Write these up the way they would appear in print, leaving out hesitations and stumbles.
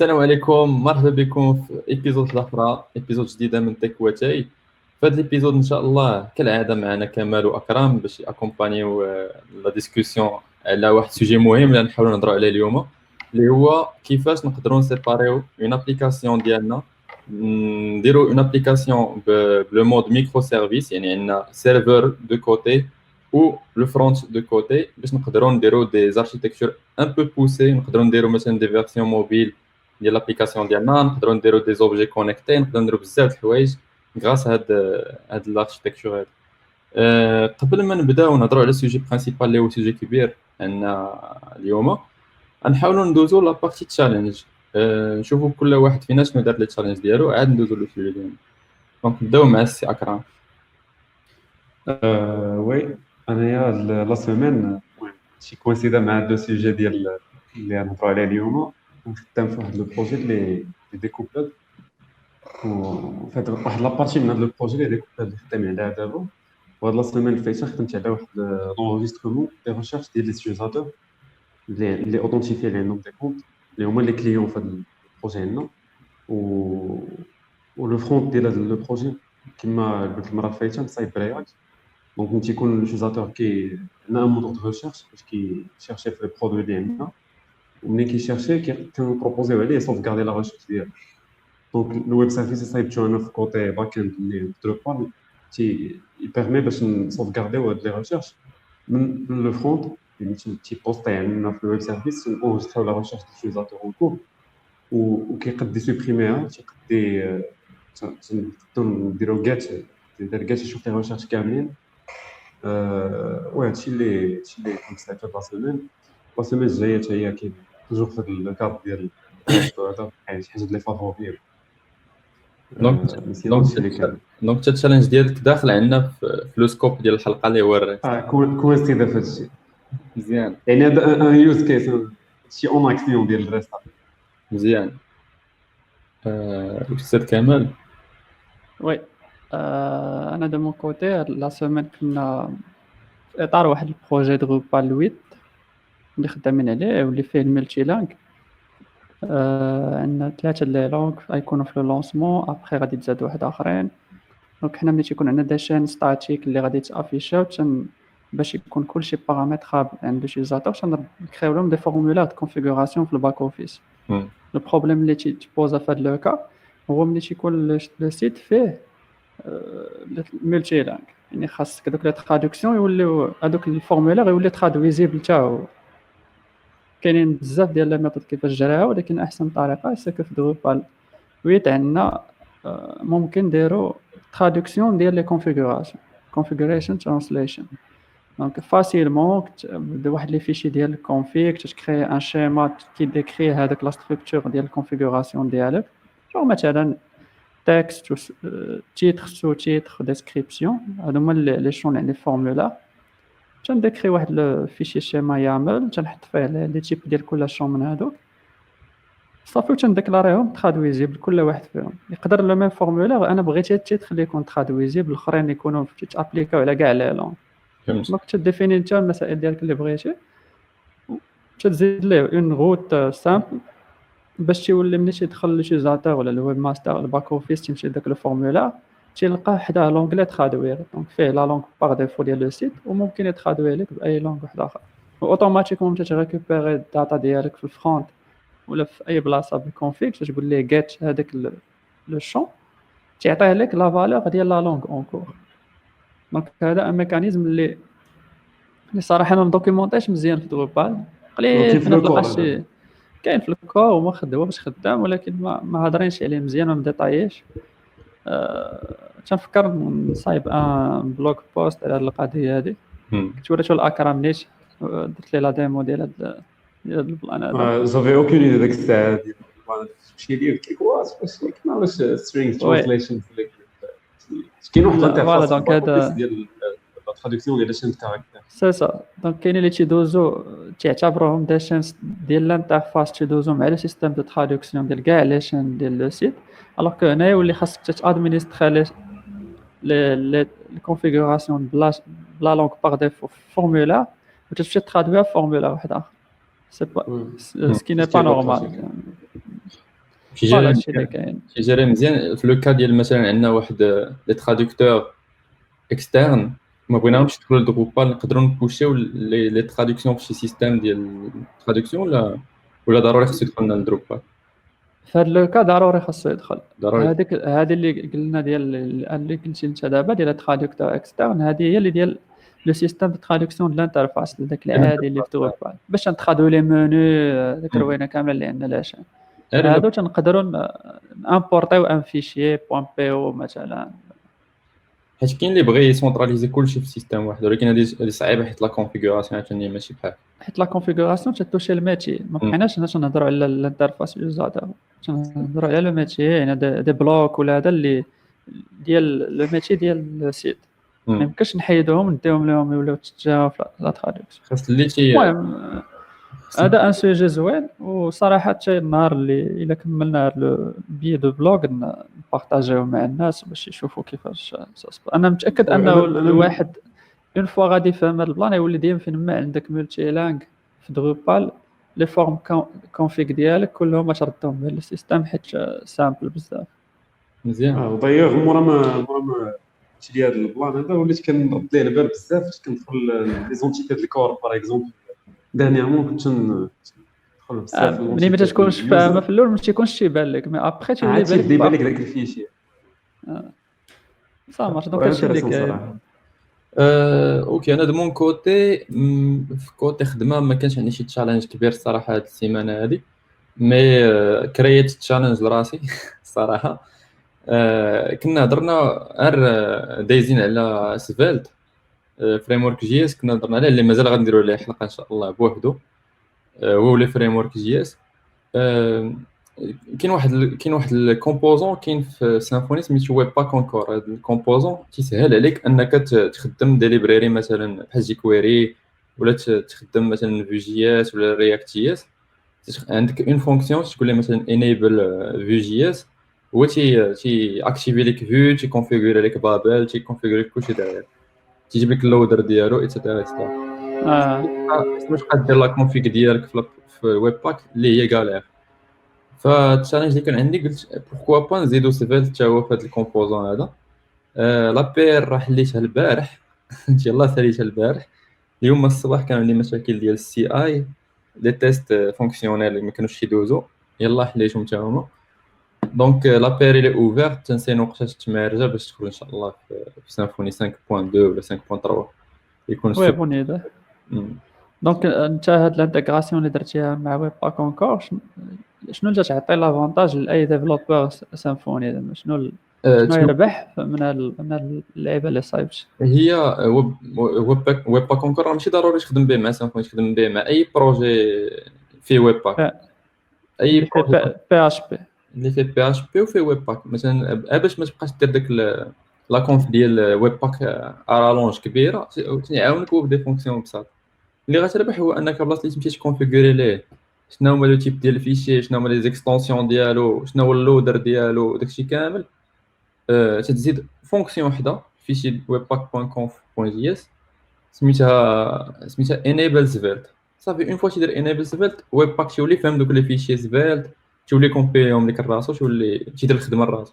السلام عليكم، مرحبا بكم في ايبيزود الاخرى، ايبيزود جديده من تكواتاي. في هذا الايبيزود ان شاء الله كالعاده معنا كمال واكرم باش اكومبانيو لا ديسكوسيون على واحد سوجي مهم اللي نحاولوا نهضروا عليه اليوم، اللي هو كيفاش نقدروا نسيباريو اون ابليكاسيون ديالنا، نديروا اون ابليكاسيون بلو مود ميكرو سيرفيس، يعني عندنا سيرفر دو كوتي و لو فرونت دو كوتي باش نقدروا نديروا دي زاركتيكتور ان بو بوسي، نقدروا نديروا مثلا دي فيرسيون موبيل ديال لابليكاسيون ديالنا، نقدروا نديروا دي زوبجي كونيكتي، نقدروا نديروا بزاف د الحوايج غراس هاد الاركتيكتور هاد. قبل ما نبداو نهضروا على السوجي برينسيبال اللي هو سوجي كبير عندنا اليوم، غنحاولوا ندوزو لا بارتي تشالنج، نشوفوا كل واحد فينا شنو دار لي تشالنج ديالو، عاد ندوزو لو سوجي ديالنا. دونك نبداو مع السي اكرم. وي انايا لا سيمين المهم شي كوينسيدا مع هاد لو سوجي ديال اللي غنهضروا عليه اليوم. خدام في واحد لو بروجي اللي ديكوبل، وفهاد واحد لابارتي من هاد لو بروجي اللي ديكوبل اللي خدامين عليها دابا. وهاد لا سيمين اللي فايته خدمت على واحد لونجسترومون دي ريشيرش ديال لي سيتيزاتور اللي اوثنتيفي اللي عندهم دي كونت اللي هما لي كليون في هاد البروجي عندنا. و لو فرونت ديال هاد لو بروجي كما قلت المره اللي فايته نصايب برياكت. دونك ملي تيكون اليوزاتور عندنا ان موتور دو ريشيرش باش كيشيرشي في لي برودوي ديالنا، وملي كيشيرشي كنبروبوزيو عليه سوفغاردي لا ريشيرش ديالو. دونك الويب سيرفيس صايبتو انا في كوتي باك اند اللي دروبال يبيرمي باش نسوفغارديو هاد لي ريشيرش من لو فرونت اللي تيبوستي عندنا في الويب سيرفيس، نونجستريو لا ريشيرش ديال اليوزاتور اون كور، وكيقد يسوبريميها، تيقد نديرو جات يشوف لي ريشيرش كاملين. وهادشي اللي كنت ساعات لا سيمين الجايه حتى هي كاين توجور في الكادر ديال هذا شي حاجه اللي فافوري. دونك التشالنج ديالك داخل عندنا في لو سكوب ديال الحلقه اللي هو الريست. كوينسيدا في هادشي مزيان، يعني هذا ان يوز كيس شي اون اكسيون ديال الريست مزيان. استاذ كمال. وي انا دو مون كوتي لا سيمين كنا في اطار واحد البروجي دروبال 8 اللي خدامين عليه واللي فيه الملتي لانغ. عندنا 3 لي لونغ غيكونوا في اللونسمون، ابخي غادي تزاد واحد اخرين. دونك حنا ملي تيكون عندنا دي شين ستاتيك اللي غادي تافيشاو باش يكون كلشي بارامترابل عند اليوزاتور، نكريو لهم دي فورمولار دو كونفيغوراسيون في الباك اوفيس. لو بروبليم اللي تيبوزا في هذا لو كا هو ملي تيكون لو سيت فيه ملتي لانغ، يعني خاصك دوك لي ترادكسيون يوليو هذوك الفورمولار يولي ترادويزيبل تاعو. كاينين بزاف ديال لي ميثود كيفاش جراها، ولكن احسن طريقه سكو في دروبال 8 عندنا ممكن نديرو ترادكسيون ديال لي كونفيغوريشن ترانسليشن. دونك فاسيلمون واحد لي فيشي ديال الكونفيغ تكري ان شيما كي ديكري هذاك لا ستركتور ديال الكونفيغوراسيون ديالك، جو مثلا تكست تيتر سو تيتر ديسكريبسيون. هادو هما لي شون عندي فورمولا تنديكري واحد لو فيشي شيما يامل تنحط فيه لي تيب ديال كل شون من هادوك صافي، وتنديكلاريهم ترادويزيبل كل واحد فيهم. يقدر لو ميم فورمولا انا بغيت التيتر اللي يكون ترادويزيبل، الاخرين يكونوا تابليكاو على كاع لي لون. دونك تديفيني انت المسائل ديالك اللي بغيتي، تزيد ليه اون روت سامبل باش تيولي ملي تيدخل لليوزاتور ولا الويب ماستر الباك اوفيس تيمشي داك الفورمولا تيلقاه حداه لونغلي ترادوير. دونك فيه لا لونغ باغ ديفو ديال لو سيت، وممكن يترادوي لك باي لونغ واحد اخر، اوتوماتيكمون تريكوبيري الداتا ديالك في الفرونت ولا في اي بلاصه بالكونفيغ، تقول ليه جيت هذاك لو شون تعطيه لك لا فالور ديال لا لونغ اون كور. دونك هذا ان ميكانيزم اللي صراحه انا مدوكيمونطيش مزيان في دروبال، قليل فين تلقى شي كاين في الكور وما خدوه باش خدام، ولكن ما هضرينش عليه مزيان وما ديطاييش. تنفكر نصايب ان بلوغ بوست على هذه القضيه هذه، كنت وريتو الاكرم نيت درت ليه لا ديمو ديال هذا البلان هذا. جافي اوكين ايدي ديك الساعه ديال مشي لي كيك واش كنا سترينغ ترانسليشن كاين واحد الانترفاس ديال لا ترادكسيون ديال شين كاركتير سي سا. دونك كاين اللي تيدوزو تعتبروهم دي شين ديال الانترفاس تيدوزو مع لو سيستيم دو ترادكسيون ديال كاع لي شين ديال لو سيت، الوغ كو هنايا يولي خاصك تادمينستري لي كونفيغوراسيون بلا لونغ باغ ديفو فورمولا وتمشي ترادويها فورمولا واحد اخر. سي با سكي ني با نورمال. فوالا هادشي اللي كاين. تيجري مزيان في لو كا ديال مثلا عندنا واحد لي ترادكتور اكسترن ما بغيناهمش يدخلوا لدروبال، نقدروا نبوشيو لي ترادكسيون في شي سيستيم ديال الترادكسيون ولا ضروري خصو يدخل لنا لدروبال؟ في هاد لو كا ضروري خاصو يدخل. ضروري. هادي اللي قلنا ديال اللي قلتي انت دابا ديال ترادكتور اكسترن، هادي هي اللي ديال لو سيستيم دو ترادكسيون دو لانترفاس داك العادي اللي في دروبال باش نترادو لي منو داك الروينه كامله اللي عندنا لاشان. هادو تنقدروا امبورطيو ان فيشي .po مثلا، حيت كاين اللي بغى يسونطراليزي كلشي في سيستيم واحد، ولكن هذه صعيبه حيت لا كونفيغوراسيون عشان ماشي بحال حيت لا كونفيغوراسيون تتوشي الميتي. ما بقيناش هنا تنهضروا على الانترفاس يوزاتور، تنهضروا على لو ميتي، يعني دي بلوك ولا هذا اللي ديال لو ميتي ديال السيت. ما يمكنش نحيدوهم نديهم لهم يوليو تتجاوب في لا ترادكسيون. خاص اللي المهم هذا ان سوجي زوين، وصراحه حتى النهار اللي الا كملنا هذا لو بي دو بلوغ نبارطاجيو مع الناس باش يشوفوا كيفاش انا متاكد انه الواحد اون فوا غادي يفهم هذا البلان يولي ديما فين ما عندك ملتي لانغ في دروبال لي فورم كونفيغ ديالك كلهم تردهم للسيستم حيت سامبل بزاف مزيان. ودايوغ مورا ما شي ديال هذا البلان هذا وليت كنرد ليه البال بزاف فاش كندخل لي زونتيتي ديال الكور باغ اكزومبل. دانيامون كنت ندخل بزاف ملي ما تكونش فاهمه في الاول ما تيكونش تيبان لك، مي ابخي تيبان لك داك الفيشي صافي. دونك هادشي اللي كاين. اوكي انا دو مون كوتي في كوتي خدمه ما كانش عندي شي تشالنج كبير الصراحه هاد السيمانه هادي، مي كرييت تشالنج لراسي الصراحه. كنا هضرنا دايزين على سفالت فريم ورك جي اس، كنا هضرنا عليه اللي مازال غنديروا عليه حلقه ان شاء الله بوحدو، هو لي فريم ورك جي اس. كاين واحد الكومبوزون كاين في سيمفوني سميتو ويب باك اونكور. هذا الكومبوزون تيسهل عليك انك تخدم دي ليبراري مثلا بحال جي كويري، ولا تخدم مثلا في جي اس ولا رياكت جي اس. عندك اون فونكسيون تقول لها مثلا انيبل في جي اس، هو تي اكتيفي لك فيو، تي كونفيغوري لك بابل، تي كونفيغوري كلشي داير، تيجيب لك اللودر ديالو ايتترا ايتترا. باش تبقى دير لا كونفيغ ديالك في الويب باك اللي هي غالير. فالتشالنج اللي كان عندي قلت بوركوا با نزيدو سيفل حتى هو في هذا الكومبوزون هذا. لابير راه حليتها البارح يلاه ساليتها البارح. اليوم الصباح كان عندي مشاكل ديال السي اي، لي تيست فونكسيونيل اللي ما كانوش يدوزو، يلاه حليتهم حتى هما. دونك لابير اللي اوفير تنسينو وقتاش تمارجه باش تدخل ان شاء الله في سيمفوني 5.2 ولا 5.3 يكون وي بوني هذا. دونك انت هاد الانتغراسيون اللي درتيها مع ويب باك اونكور شنو اللي تعطي لافونتاج لاي ديفلوبر سيمفوني؟ شنو يربح من هاد اللعيبه اللي صايبت؟ هي ويب باك اونكور ماشي ضروري تخدم به مع سيمفوني، تخدم به مع اي بروجي في ويب باك، اي بروجي بي اش بي اللي في بي اش بي وفي ويب باك مثلا. باش ما تبقاش دير داك لا كونف ديال ويب باك ارالونج كبيره، تيعاونك هو بدي فونكسيون بساط. اللي غتربح هو انك بلاصه اللي تمشي تكونفيغوري ليه شنو هما لو تيب ديال الفيشي، شنو هما لي زيكستونسيون ديالو، شنو هو اللودر ديالو، داكشي كامل. تزيد فونكسيون وحده فيشي webpack.conf.js سميتها enable svelte. صافي اون فوا تيدير enable svelte ويب باك تيولي فهم دوك لي فيشي svelte، تولي كومبيليهم لك راسو، تولي تيدير الخدمه راسو.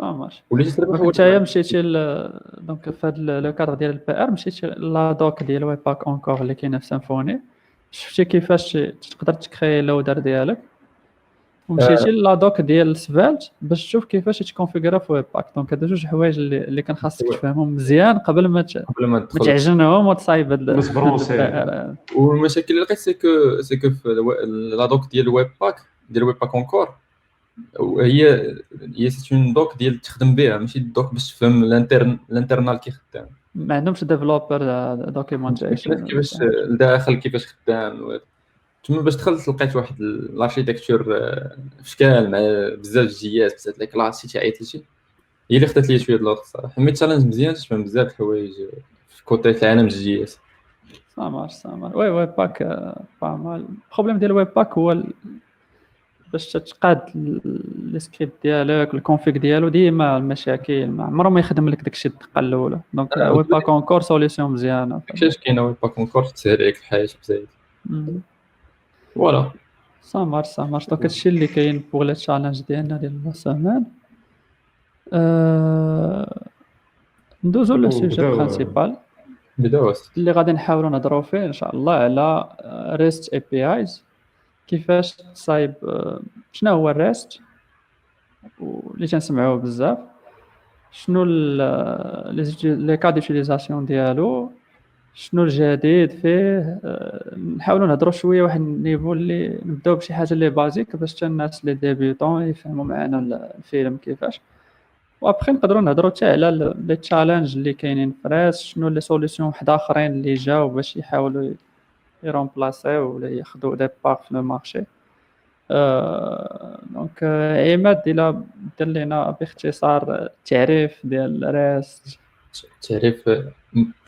ماشي وليتي تربح هو نتايا مشيتي دونك في هذا لو كادر ديال البي ار مشيتي لا دوك ديال ويب باك اونكور اللي كاينه في سيمفوني، شفتي كيفاش تقدر تكري اللودر ديالك، ومشيتي لا دوك ديال سفالت باش تشوف كيفاش تكونفيغورا في ويب باك. دونك هادو جوج حوايج اللي كان خاصك تفهمهم مزيان قبل ما تعجنهم وتصايب هاد والمشاكل اللي لقيت سيكو في لا دوك ديال الويب باك اونكور هي سيت اون دوك ديال تخدم بها، ماشي دوك باش تفهم الانترنال كي خدام. ما عندهمش ديفلوبر دوكيومونتيشن كيفاش الداخل كيفاش خدام. تما باش دخلت لقيت واحد الاركيتكتور في شكال مع بزاف جي اس بزاف لي كلاس شي عيطتي هي اللي خدات لي شويه الوقت الصراحه. مي تشالنج مزيان تفهم بزاف الحوايج في كوتي في العالم الجي اس. سامر وي ويب باك فاهم. البروبليم ديال الويب باك هو باش تقاد السكريبت ديالك الكونفيغ ديالو ديما المشاكل، ما عمره ما يخدم لك داكشي الدقه الاولى. دونك ويب باك اونكور سوليسيون مزيانه. كيفاش كاينه ويب باك اونكور تسهل عليك الحياه بزاف. فوالا سا مارش دونك هادشي اللي كاين بوغ لي تشالنج ديالنا ديال لا سيمين. ندوزو لو سوجي نبداو برينسيبال بداو اللي غادي نحاولوا نهضروا فيه ان شاء الله على ريست اي بي ايز، كيفاش تصايب شنو هو الريست واللي تنسمعوه بزاف، شنو لي كاد ديوتيليزاسيون ديالو، شنو الجديد فيه. نحاولوا نهضروا شويه واحد النيفو اللي نبداو بشي حاجه اللي بازيك باش حتى الناس اللي ديبيوطون يفهموا معنا الفيلم كيفاش، وابخي نقدروا نهضروا حتى على لي تشالنج اللي كاينين في ريس، شنو لي سوليوشن واحد اخرين اللي جاو باش يحاولوا يرومبلاسيو ولا ياخذوا دي بار في لو مارشي. دونك عماد الا دير لنا باختصار التعريف ديال ريس تعريف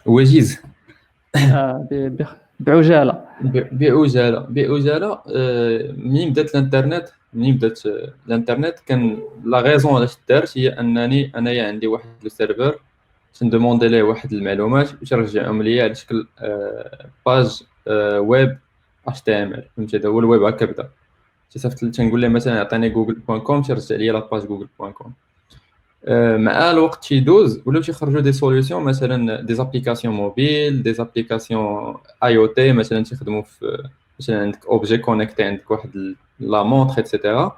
وجيز. بعجاله. بعجاله منين بدات الانترنت كان لا غيزون علاش دارت هي انني انايا عندي واحد لو سيرفر تندوموندي ليه واحد المعلومات باش يرجعهم ليا على شكل باج ويب اتش تي ام ال. فهمتي هذا هو الويب هكا بدا. صيفط تنقول له مثلا عطيني google.com تيرجع ليا لاباج google.com. مع الوقت تيدوز ولاو تيخرجوا دي سوليوشن مثلا دي زابليكاسيون موبيل، دي زابليكاسيون اي او تي مثلا تيخدموا في مثلا عندك اوبجي كونيكتي عندك واحد لا مونطر ايتترا.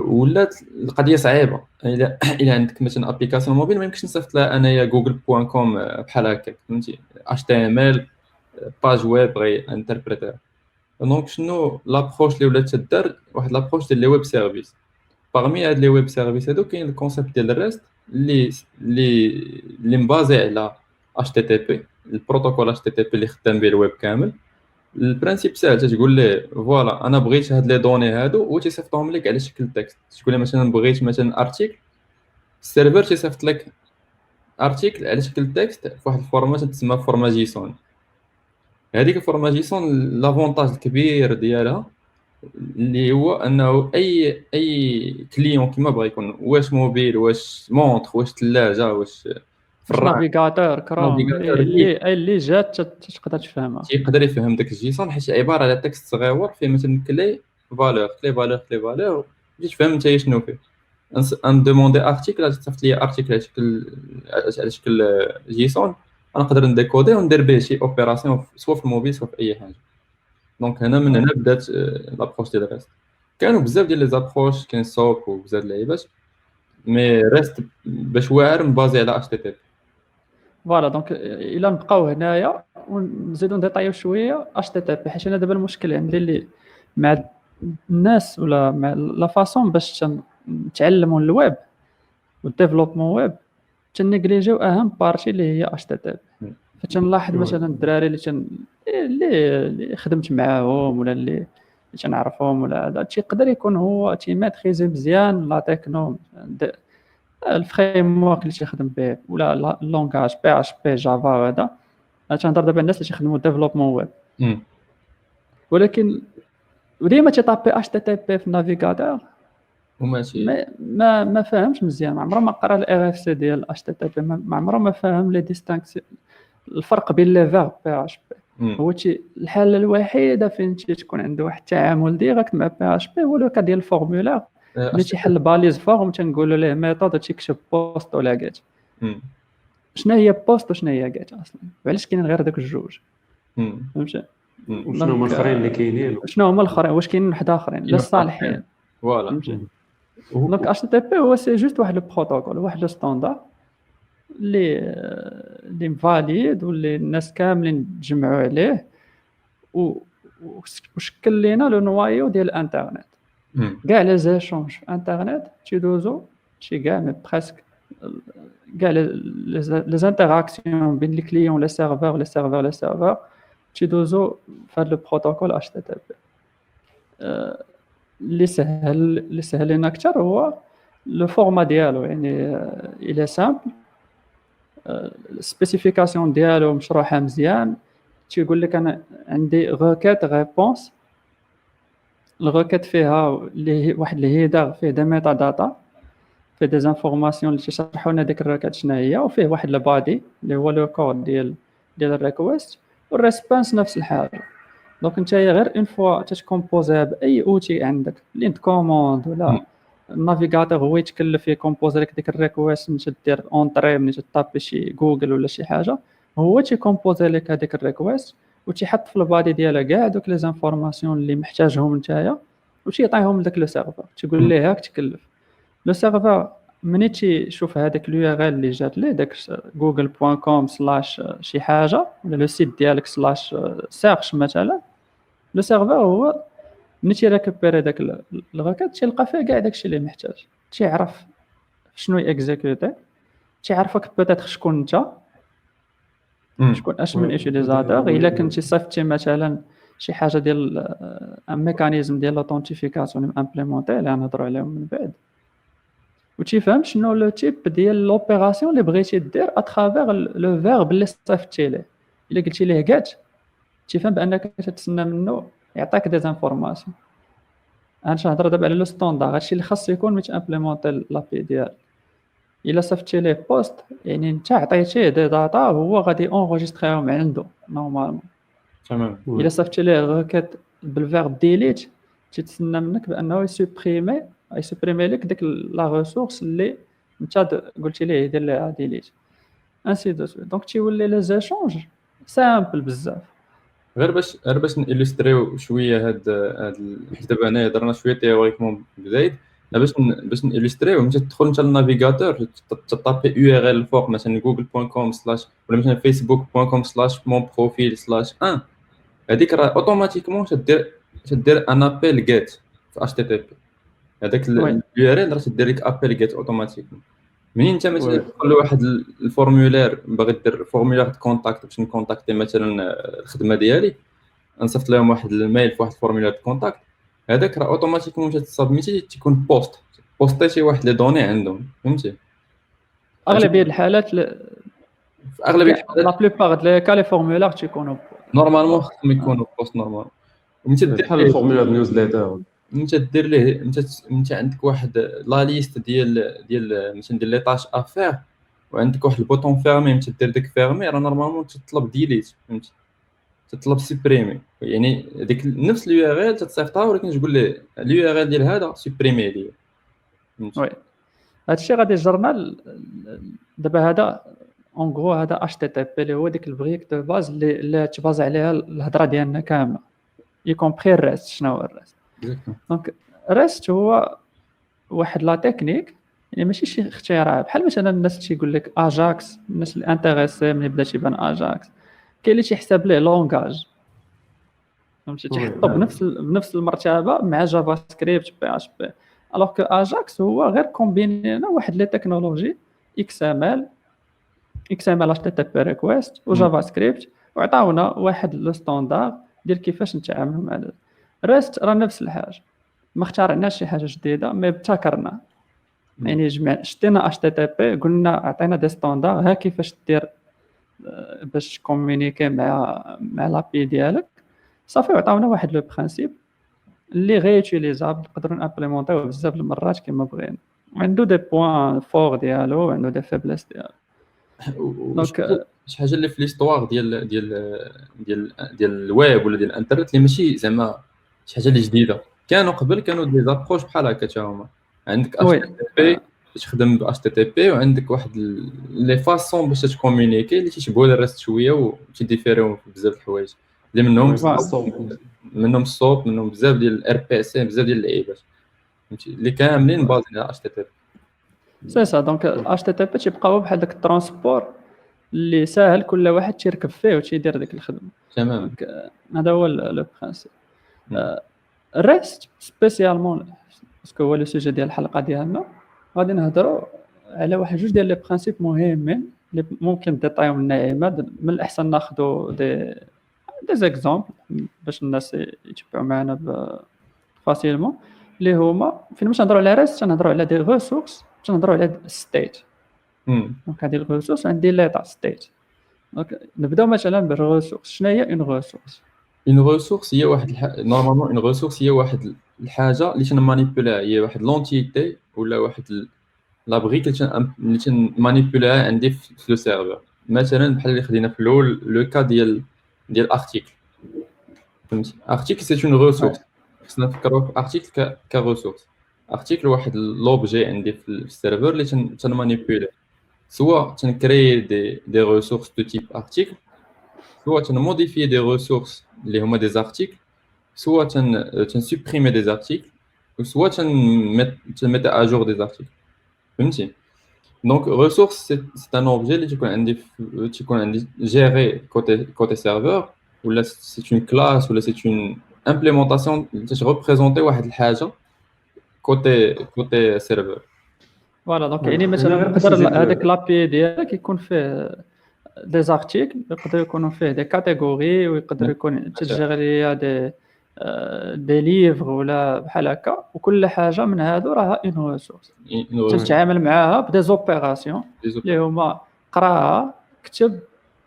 ولات القضيه صعيبه الا عندك مثلا ابليكاسيون موبيل ما يمكنش نصيفط لها انايا google.com بحال هكا فهمتي اتش تي ام ال باج ويب غي انتربريتير. دونك شنو لابروش اللي ولات تدار واحد لابروش ديال لي ويب سيرفيس. باغمي هاد لي ويب سيرفيس هادو كاين الكونسيبت ديال الريست اللي مبازي على HTTP البروتوكول HTTP اللي خدام به الويب كامل. البرانسيب ساهل تقول ليه فوالا انا بغيت هاد لي دوني هادو وتيصيفطهم لك على شكل تكست. تقول ليه مثلا بغيت مثلا ارتيكل، السيرفر تيصيفط لك ارتيكل على شكل تكست في واحد الفورمات تسمى فورما جيسون. هذيك الفورما جيسون لافونتاج الكبير ديالها اللي هو انه اي كليون كيما بغى يكون واش موبيل واش مونطر واش ثلاجه واش فراغ نافيغاتور كروم نافيغاتور اللي جات تقدر تفهمها تيقدر يفهم داك الجيسون حيت عباره على تكست صغيور فيه مثلا كلي فالور باش تفهم نتا شنو فيه. ان دوموندي ارتيكل تصيفط لي ارتيكل على شكل جيسون انا نقدر نديكودي وندير به شي اوبيراسيون سواء في الموبيل سواء في اي حاجه. دونك هنا من هنا بدات لابروش ديال الريست. كانوا بزاف ديال لي زابروش كاين سوب وبزاف اللعيبات مي ريست باش واعر مبازي على اتش تي تي. فوالا دونك الا نبقاو هنايا ونزيدو نديطايو شويه اش تي تي بي، حيت انا دابا المشكل عندي اللي مع الناس ولا مع لا فاصون باش نتعلموا الويب والديفلوبمون ويب تنيجليجيو اهم بارتي اللي هي اش تي تي بي. فتنلاحظ مثلا الدراري اللي خدمت معاهم ولا اللي تنعرفهم ولا هذا تيقدر يكون هو تيماتريزي مزيان لا تكنو الفريم ورك اللي تيخدم به ولا اللونغاج بي اش بي جافا. هذا تنهضر دابا الناس اللي تيخدموا ديفلوبمون ويب، ولكن وديما تيطابي اش تي تي بي في النافيغاتور وماشي ما فاهمش مزيان، ما عمره ما قرا الار اف سي ديال اش تي تي بي، ما عمره ما فاهم لي ديستانكسيون الفرق بين لي فيرب بي اش بي. هو الحاله الوحيده فين تكون عنده واحد التعامل ديريكت مع بي اش بي هو لو كا ديال الفورمولير اللي تيحل باليز فورم تنقولوا ليه ميثود تيكتب بوست ولا جيت. شنو هي بوست وشنو هي جيت اصلا، وعلاش كاينين غير داك الجوج؟ فهمتي وشنو هما الاخرين اللي كاينين، شنو هما الاخرين، واش كاينين واحد اخرين لا صالحين؟ فوالا دونك اش تي بي هو سي جوست واحد البروتوكول واحد لو ستاندار اللي مفاليد واللي الناس كاملين تجمعوا عليه وشكل لينا لو نوايو ديال الانترنت. كاع لي زيشونج في انترنت تيدوزو شي كاع مي بريسك كاع لي انتراكسيون بين لي كليون لي سيرفور تيدوزو في هذا البروتوكول اش تي تي بي. اللي سهل لنا اكثر هو لو فورما ديالو، يعني الى سامبل السبيسيفيكاسيون ديالو مشروحه مزيان. تيقول لك انا عندي روكيت ريبونس، الروكيت فيها اللي واحد الهيدر فيه دي ميتا داتا فيه دي انفورماسيون اللي تشرحوا لنا ديك الروكيت شنو هي، وفيه واحد البادي اللي هو لو كود ديال الريكويست، والريسبونس نفس الحاجه. دونك انت غير اون فوا تتكومبوزيها باي اوتي عندك لين كوموند ولا النافيغاتور هو يتكلف يكومبوزي لك ديك الريكويست ملي تدير اونطري ملي تطابي شي جوجل ولا شي حاجه هو تيكومبوزي لك هذيك الريكويست وتيحط في البادي ديالها كاع دوك لي زانفورماسيون اللي محتاجهم نتايا وتيعطيهم لداك لو سيرفر تيقول ليه هاك تكلف لو سيرفر مني تيشوف هذاك اليو ار ال اللي جات ليه داك google.com/ شي حاجه ولا لو سيت ديالك /search مثلا لو سيرفر هو ملي تيريكوبيري داك الغاكات تيلقى فيه كاع داكشي اللي محتاج تيعرف شنو يكزيكوتي تيعرفك بوتيتر شكون انت شكون اش من ايتيليزاتور الا كنتي صيفطتي مثلا شي حاجه ديال ان ميكانيزم ديال لوثنتيفيكاسيون امبليمونتي اللي غنهضروا عليهم من بعد وتيفهم شنو لو تيب ديال لوبيراسيون اللي بغيتي دير اترافير لو فيرب اللي صيفطتي ليه الا قلتي ليه كات تيفهم بانك تتسنى منه يعطيك دي زانفورماسيون انا نهضر دابا على لو ستاندار هادشي اللي خاص يكون ميت امبليمونتي لابي ديال الا صيفطتي ليه بوست يعني انت عطيتيه دي داتا هو غادي اونغيستريهم عنده نورمالمون تمام. الا صيفطتي ليه غاكات بالفيرب ديليت تتسنى منك بانه يسوبريمي لك ديك لا ريسورس اللي انت قلتي ليه يدير لها ديليت انسي دو سويت دونك تيولي لي زيشونج سامبل بزاف غير باش نيلوستريو شويه حيت دابا هنا هضرنا شويه تيوريكمون بزايد باش نيلوستريو ملي تدخل انت للنافيغاتور تطابي يو ار ال الفوق مثلا google.com/ ولا مثلا facebook.com/mon profil/1 هذيك راه اوتوماتيكمون تدير ان ابل جيت في اتش تي تي بي هذاك اليو ار ال راه تدير لك ابل جيت اوتوماتيكمون منين انت مثلا تدخل لواحد الفورمولير باغي دير فورمولير د كونتاكت باش نكونتاكتي مثلا الخدمه ديالي نصيفط لهم واحد الميل في واحد الفورمولير د كونتاكت هذاك راه اوتوماتيكمون تسابميتي تيكون بوستي واحد لي دوني عندهم فهمتي اغلبيه الحالات في اغلبيه لا الحالات بلوبار ديال لي فورمولير تيكونوا نورمالمون خصهم يكونوا بوست نورمال وانت بحال الفورمولا نيوزليتر انت دير ليه انت عندك واحد لا ليست ديال مثلا ديال لي طاش افير وعندك واحد البوطون فيرمي انت دير ديك فيرمي راه نورمالمون تطلب ديليت فهمتي تطلب سوبريمي يعني ديك نفس اليو ار ال تتصيفطها ولكن تقول ليه اليو ار ال ديال هذا سوبريمي لي وي هادشي غادي يجرنا دابا هذا اون غرو هذا اش تي تي بي اللي هو ديك البريك دو باز اللي تباز عليها الهضره ديالنا كامله يكومبري الريست شنو هو الريست دونك الريست هو واحد لا تكنيك يعني ماشي شي اختراع بحال مثلا الناس تيقول لك اجاكس الناس اللي انتريسي ملي بدا تيبان اجاكس كاين اللي تيحسب ليه لونغاج فهمتي تيحطو بنفس المرتبه مع جافا سكريبت بي اش بي الوغ كو اجاكس هو غير كومبينينا واحد لي تكنولوجي اكس ام ال اش تي تي بي ريكويست وجافا سكريبت وعطاونا واحد لو ستاندار ديال كيفاش نتعاملوا مع الريست راه نفس الحاجه ما اخترعناش شي حاجه جديده مي ابتكرنا يعني شدينا اش تي تي بي قلنا عطينا دي ستاندار ها كيفاش دير باش كومونيكي مع لابي ديالك صافي عطاونا واحد لو برينسيپ اللي غيوتيليزابل نقدروا نامبليمونطيوه بزاف المرات كما بغينا عنده دي بوين فور ديالو وعنده دي فيبلس ديالو دونك شي حاجه اللي في ليستوار ديال الويب ولا ديال الانترنت اللي ماشي زعما شي حاجه اللي جديده كانوا قبل كانوا دي زابروش بحال هكا تا هما عندك اش تي تي بي تخدم ب اش تي تي بي وعندك واحد لي فاسون باش تكومونيكي اللي تيشبهوا الريست شويه وتيديفيريو بزاف د الحوايج اللي منهم الصوت منهم بزاف ديال الار بي اس بزاف ديال اللعيبات فهمتي اللي كاملين بازين على اش تي تي بي سي سا دونك اش تي تي بي تيبقاو بحال داك الترونسبور اللي ساهل كل واحد تيركب فيه وتيدير ديك الخدمه تمام هذا هو لو برينسيپ الريست سبيسيالمون باسكو هو لو سوجي ديال الحلقه ديالنا غادي نهضروا على واحد جوج ديال لي برينسيپ مهمين اللي ممكن ديطايهم لنا عماد من الاحسن ناخذوا دي زيكزامبل باش الناس يتبعوا معنا فاسيلمون اللي هما فين باش نهضروا على ريست نهضروا على دي ريسورس نهضروا على ستيت دونك هذه الريسورس عندي ليتا ستيت دونك نبداو مثلا بالريسورس شنو هي اون ريسورس ريسورس هي واحد نورمالمون اون ريسورس هي واحد الحاجه اللي تنمانيبيولها هي واحد لونتيتي ولا واحد لابغيك اللي تنمانيبيولها عندي في لو سيرفر مثلا بحال اللي خدينا في الاول لو كا ديال ارتيكل فهمتي ارتيكل سي اون ريسورس خصنا نفكروا في ارتيكل كريسورس ارتيكل واحد لوبجي عندي في السيرفر اللي تنمانيبيولي سواء تنكري دي ريسورس دو تيب ارتيكل سواء تنموديفي دي ريسورس اللي هما دي زارتيكل سواء تنسوبريمي دي زارتيكل سواء تنميت اجور دي زارتيكل فهمتي دونك ريسورس سي ان اوبجي اللي تيكون عندي جيري كوتي سيرفر ولا سي اون كلاس ولا سي اون امبليمونطاسيون اللي تريبريزونتي واحد الحاجه كوتي سيرفر فوالا دونك يعني مثلا نقدر هذاك لابي ديالك يكون فيه دي زارتيكل يقدر يكونوا فيه دي كاتيجوري ويقدر يكون تجري دي ليفر ولا بحال هكا وكل حاجه من هادو راها اون ريسورس تتعامل معاها بدي زوبيراسيون اللي هما قراها كتب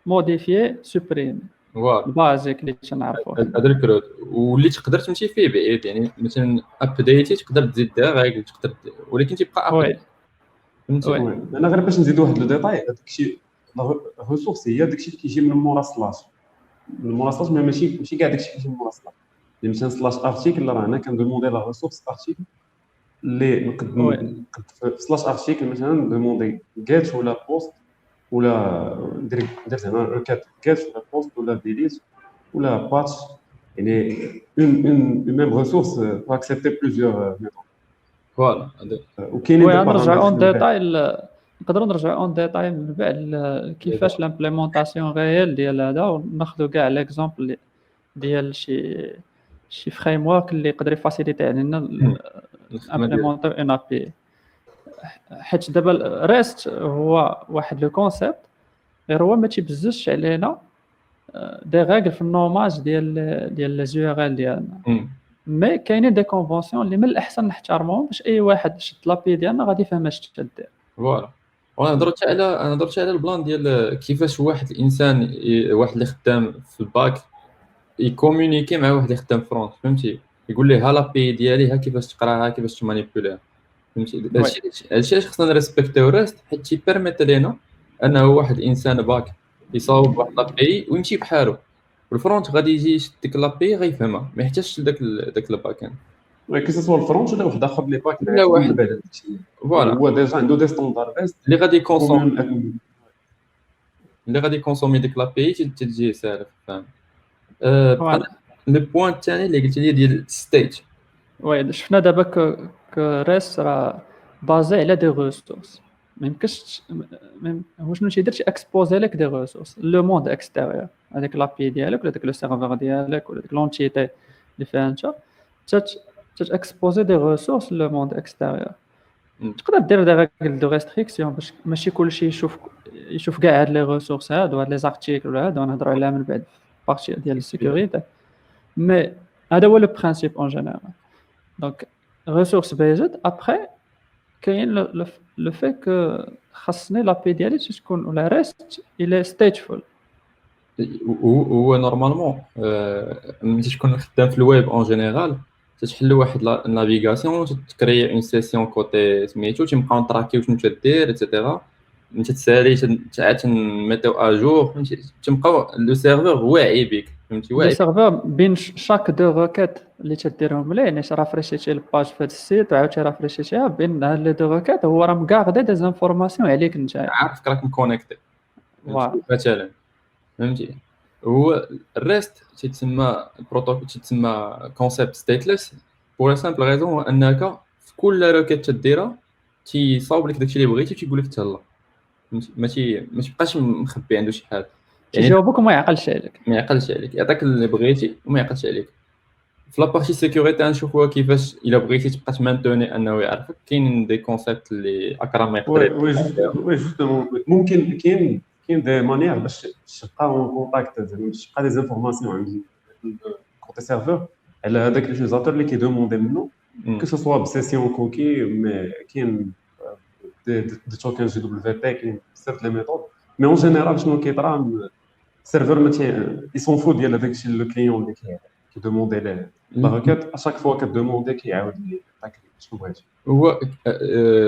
موديفي سوبريم فوالا البازيك اللي تنعرفوه هذا الكروت واللي تقدر تمشي فيه بعيد يعني مثلا ابديتي تقدر تزيد داك تقدر ولكن تبقى ابديت فهمتي انا غير باش نزيد واحد لو ديتاي هذاك الشيء ريسورس هي داك الشيء اللي كيجي من مورا سلاش ماشي كاع داك الشيء كيجي من مورا سلاش اللي مثلا سلاش ارتيكل راه انا كندوموندي لا ريسورس ارتيكل اللي نقد في سلاش ارتيكل مثلا دوموندي جيت ولا بوست ولا ندير زعما روكات جيت ولا بوست ولا ديليت ولا باتش يعني اون ميم ريسورس بو اكسبتي بليزيور ميثود فوالا وكاينين نرجعوا اون ديتاي نقدروا نرجعوا اون ديتاي من بعد كيفاش لامبليمونطاسيون ريال ديال هذا وناخذوا كاع ليكزامبل ديال شي فريم ورك اللي يقدر يفاسيليتي علينا امبليمونطيو ان ا بي حيت دابا ريست هو واحد لو كونسيبت غير هو ما تيبززش علينا دي ريغل في النوماج ديال لي زي ار ال ديالنا مي كاينين دي كونفونسيون اللي من الاحسن نحترموهم باش اي واحد شد لابي ديالنا غادي يفهم اش تدير فوالا وانا هضرت على البلان ديال كيفاش واحد الانسان واحد اللي خدام في الباك يكومونيكي مع واحد اللي خدام فرونت فهمتي يقول ليه ها لابي ديالي ها كيفاش تقراها كيفاش تمانيبيوليها فهمتي هادشي خصنا نريسبكتيو ريست حيت تيبيرميت لينا انه واحد الانسان باك يصاوب واحد لابي ويمشي بحالو والفرونت غادي يجي يشد ديك لابي غيفهمها ما يحتاجش داك الباك وي كي سوا الفرونت ولا واحد اخر لي باك لا واحد فوالا هو ديجا عنده دي ستاندار بيست اللي غادي يكونسومي ديك لابي تجي سالف فاهم لو بوين الثاني اللي قلت لي ديال ستيت وي شفنا دابا كريس راه بازي على دي ريسورس ما يمكنش هو شنو تيدير تي اكسبوزي لك دي ريسورس لو موند اكستيريور هذاك لابي ديالك ولا داك لو سيرفر ديالك ولا ديك لونتيتي اللي فيها انت تاكسبوزي دي ريسورس لو موند اكستيريور تقدر دير دي ريغل دو ريستريكسيون باش ماشي كلشي يشوف كاع هاد لي ريسورس هادو هاد لي زارتيكل ولا هادو نهضروا عليها من بعد بارتي ديال السيكوريتي مي هذا هو لو برينسيپ اون جينيرال دونك ريسورس بيزد ابري كاين لو في كو خاصني لابي ديالي تكون ولا ريست الى ستيتفول هو نورمالمون ملي تكون خدام في الويب اون جينيرال تحل واحد النافيغاسيون تكري اون سيسيون كوتي سميتو تيبقاو نتراكيو شنو تدير ايتترا انت تسالي عاد تنميتو اجور فهمتي تبقاو لو سيرفر واعي بك فهمتي واعي السيرفر بين شاك دو روكيت اللي تديرهم ليه يعني رافريشيتي الباج في هذا السيت وعاوتاني رافريشيتيها بين هاد لي دو روكيت هو راه مكاردي دي زانفورماسيون عليك انت عارف راك مكونيكتي مثلا فهمتي هو الريست تيتسمى بروتوكول تيتسمى كونسيبت ستيتلس بور سامبل ريزون انك في كل روكيت تديرها تيصاوب لك داكشي اللي بغيتي تيقول لك تهلا فهمتي ما تبقاش مخبي عنده شي حاجه يعني جاوبك وما يعقلش عليك يعطيك اللي بغيتي وما يعقلش عليك في لابارتي سيكوريتي نشوفوا كيفاش الا بغيتي تبقى تمانتوني انه يعرفك كاين دي كونسيبت اللي اكرم ما يقدر وي جوستومون ممكن كاين دي مانيير باش تبقى اون كونتاكت زعما باش تبقى دي زانفورماسيون عند كوتي سيرفور على هذاك اليوزاتور اللي كيدوموندي منه كو سوا بسيسيون كوكي مي كاين دي توكن جي دبليو بي كاين بزاف لي ميثود مي اون جينيرال شنو كيطرا السيرفور ما يسون فو ديال هذاك الشيء لو كليون اللي كيدوموندي لا روكيت اشاك فوا كدوموندي كيعاود لي شنو بغيتي. هو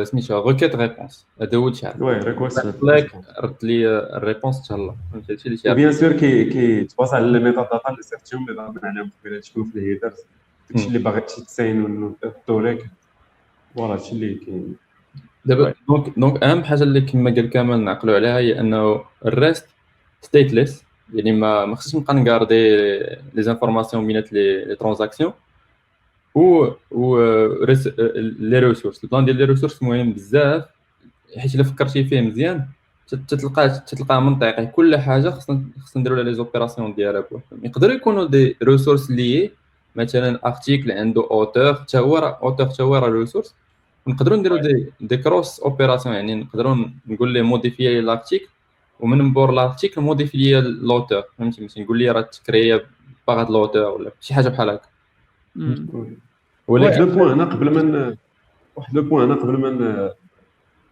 سميتها روكيت ريبونس، هذا هو الشعب وي ريكويست لايك رد لي الريبونس تاع الله، فهمتي هادشي اللي تيعرف. وبيان سور كي تباص على لي ميتا داتا اللي صيفطتهم اللي ضربنا عليهم قبيله شكون في الهيدر، داكشي اللي باغي تساين ونردو لك، فوالا هادشي اللي كاين دابا دونك اهم حاجه اللي كما قال كامل نعقلوا عليها هي انه الريست ستيتليس، يعني ما خصنيش نبقى نغاردي لي زانفورماسيون بينات لي ترانزاكسيون و لي ريسورس. البلان ديال لي ريسورس مهم بزاف، حيت الا فكرتي فيه مزيان تلقاه منطقي. كل حاجه خصنا نديروا لها لي زوبيراسيون ديالها بوحدهم. يقدروا يكونوا دي ريسورس لي مثلا ارتيكل عنده اوتور حتى هو راه ريسورس، نقدروا نديروا دي كروس اوبيراسيون، يعني نقدروا نقول ليه موديفيي لارتيكل ومن مبور لارتيكل موديفيي لوتور، فهمتي؟ مثلا نقول لي راه تكريا باغ هاد لوتور ولا شي حاجه بحال هكا. واحد لو بوين هنا قبل ما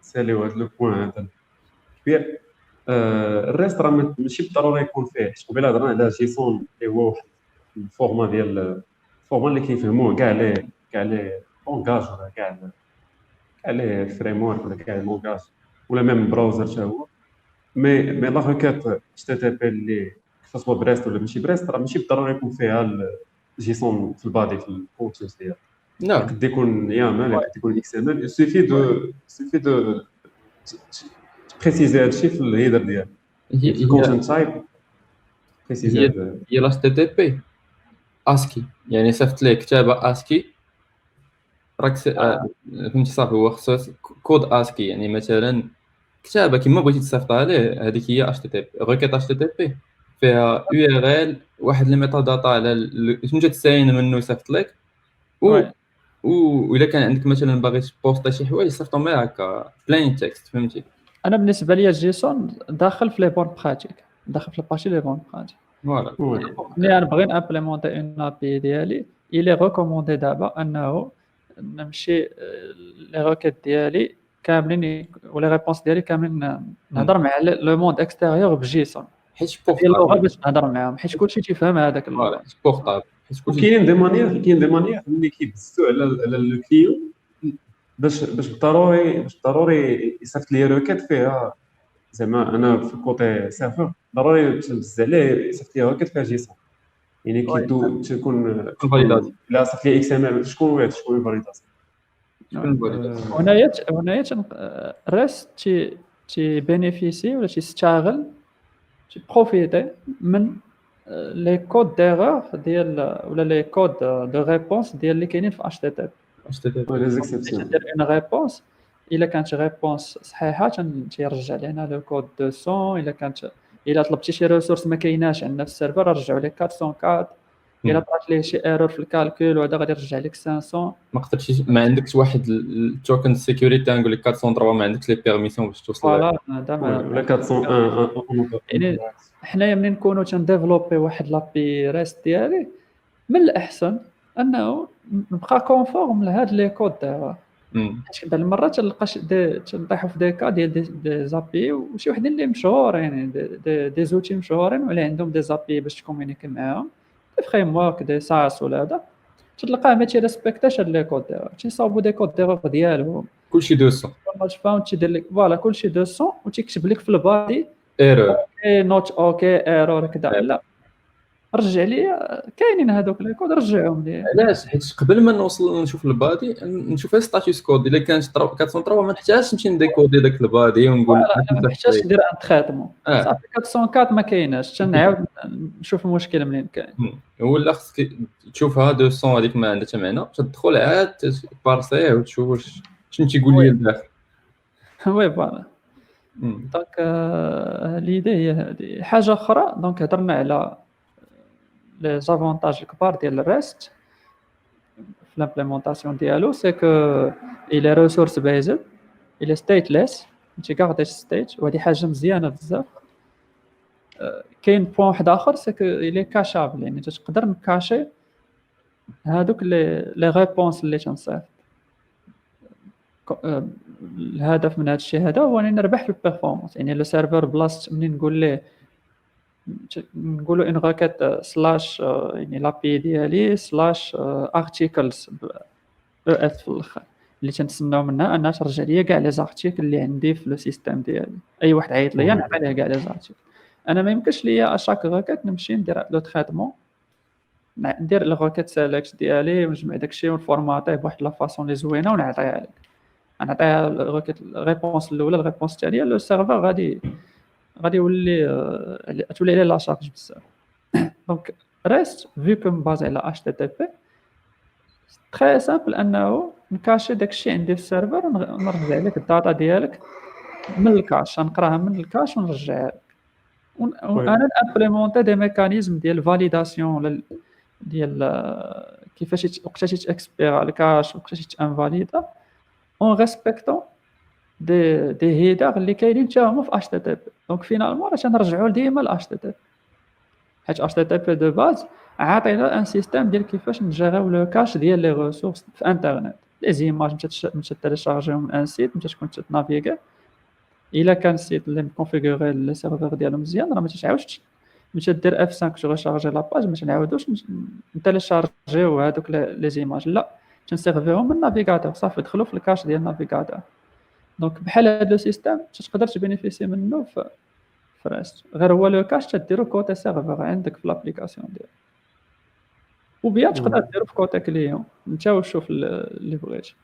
نساليو هاد لو بوين هذا كبير. الريست راه ماشي بالضروره يكون فيه، حيت قبيله هضرنا على جيسون اللي هو واحد الفورما ديال الفورما اللي كيفهموه كاع لي لونغاج ولا كاع لي فريم ورك ولا كاع لونغاج ولا ميم براوزر حتى هو. مي لا روكيت اتش تي تي بي اللي كسوا بريست ولا ماشي بريست راه ماشي بالضروره يكون فيها الجيسون في البادي في الكونتنت ديالها. نعم يقد يكون يامل، يقد يكون اكس ام ال، سيفي دو بريسيزي هادشي في الهيدر ديالك في الكونتنت تايب بريسيزي. هي لاش تي تي بي اسكي، يعني صيفط ليه كتابه اسكي راك فهمتي صافي، هو خصو كود اسكي، يعني مثلا كتابه كيما بغيتي تصيفطها ليه، هذيك هي اتش تي تي بي. روكيت اتش تي تي بي فيها يو ار ال واحد الميتا داتا على شنو تساين منه يصيفط لك، و الا كان عندك مثلا باغي تبوسطي شي حوايج صيفطهم غير هكا بلين تكست، فهمتي؟ انا بالنسبه لي الجيسون داخل في لي بون براتيك، داخل في الباشي لي بون براتيك. فوالا ملي انا بغي نامبليمونتي اون ابي ديالي الي ريكوموندي دابا انه نمشي لي روكيت ديالي كاملين ولا ريبونس ديالي كاملين نهضر مع لو موند اكستيريور بجيسون، حيت هي اللغه باش نهضر معاهم، حيت كلشي تيفهم هذاك اللغه. بورطابل وكاين دي مانيير اللي كيدزو على لو كليو باش ضروري يصيفط لي روكيت فيها. زعما انا في الكوتي سيرفر ضروري تهز عليه يصيفط لي روكيت فيها جيسون، يعني كيدو تكون لا صيفط لي اكس ام ال شكون فاليداسيون. هنايا الريست تي بينيفيسي ولا تيستغل تي بروفيتي من لي كود ديرور ديال ولا لي كود دو ريبونس ديال اللي كاينين في اتش تي تي بي. لي زيكسيبسيون دير ان ريبونس، الا كانت ريبونس صحيحه تيرجع لنا لو كود 200، الا طلبتي شي ريسورس ما كايناش عندنا في السيرفر رجعوا لك 404، الا طرات ليه شي ايرور في الكالكول وهذا غادي يرجع لك 500. ما قدرتيش، ما عندكش واحد التوكن سيكوريتي نقول لك 403 ما عندكش لي بيرميسيون باش توصل فوالا هذا ولا 401. يعني حنايا ملي نكونوا تنديفلوبي واحد لابي ريست ديالي من الاحسن انه نبقى كونفورم لهاد لي كود دابا، حيت بعض المرات تلقاش تنطيحوا في دي كا ديال دي زابي وشي وحدين اللي مشهورين دي زوتي مشهورين ولا عندهم دي زابي باش تكومونيكي معاهم، دي فريم ورك دي ساس ولا هذا، تلقاه ما تيريسبكتاش هاد لي كود ديالو، تيصاوبوا دي كود ديالو ديالهم كلشي 200 ماتش فاون تيدير لك فوالا كلشي 200 وتيكتب لك في البادي ايرور نوت اوكي ايرور كذا. لا رجع لي كاينين هذوك لي كود رجعهم لي. علاش؟ حيت قبل ما نوصل نشوف البادي نشوف ستاتوس كود، الا كانت 403 ما نحتاجش نمشي نديكودي داك البادي ونقول ما نحتاجش ندير ان تريتمون صافي 404 ما كايناش تنعاود نشوف المشكل منين كاين. ولا خصك تشوفها 200 هذيك ما عندها حتى معنى، تدخل عاد بارسيه وتشوف شنو تيقول لي الداخل. وي فوالا دونك ليدي هي هذه. حاجه اخرى دونك هضرنا على لي زافونتاج الكبار ديال الريست في لامبليمونطاسيون ديالو، سي كو الى ريسورس بيزد الى ستيتليس انت كارديش ستيت، وهذه حاجه مزيانه بزاف. كاين بوين واحد اخر سي كو الى كاشابل، يعني تقدر نكاشي هذوك لي ريبونس اللي تنصيفط. الهدف من هذا الشيء هذا هو انني نربح في البيرفورمانس، يعني لو سيرفر بلاصه منين نقولوا ان راكيت سلاش يعني لابي ديالي سلاش ارتيكلز اس في الاخر اللي تنتسناو منها انها ترجع ليا كاع لي زارتيكل اللي عندي في لو سيستيم ديالي. اي واحد عيط ليا نعطي ليه كاع لي زارتيكل. انا ما يمكنش ليا اشاك غاكات نمشي ندير لو تريتمون، ندير لو غاكات سيليكت ديالي ونجمع داكشي ونفورماتيه بواحد لا فاصون لي زوينه ونعطيها لك. نعطيها الغاكات الريبونس الاولى الريبونس الثانيه لو سيرفر غادي يولي تولي عليه لا شارج بزاف. دونك ريست فيو كوم باز على اتش تي تي بي تري سامبل انه نكاشي داكشي عندي في السيرفر ونرجع لك الداتا ديالك من الكاش، نقراها من الكاش ونرجعها لك. وانا نامبليمونتي دي ميكانيزم ديال فاليداسيون ديال كيفاش وقتاش يتاكسبيرا الكاش وقتاش يتانفاليدا اون ريسبكتون دي هيدر اللي كاينين حتى هما في اتش تي تي بي. دونك فينالمون راه تنرجعوا ديما ل اتش تي تي بي، حيت اتش تي تي بي دو باز عاطينا ان سيستيم ديال كيفاش نجيريو لو كاش ديال لي ريسورس في انترنت. لي زيماج مشات تيليشارجيهم من ان سيت مشات تكون تنافيغي، الا كان السيت اللي مكونفيغوري لي سيرفر ديالو مزيان راه ما تتعاودش مشات دير اف 5 تغيشارجي لاباج ما تنعاودوش نتيليشارجيو هذوك لي زيماج، لا تنسيرفيهم من النافيغاتور صافي دخلوا في الكاش ديال النافيغاتور. دونك بحال هذا لو سيستيم تقدر تبينيفيسي منه في ريست، غير هو لو كاش تديرو كوتي سيرفر عندك في لابليكاسيون ديالك، وبيا تقدر ديرو في كوتي كليون انت وشوف اللي بغيتي.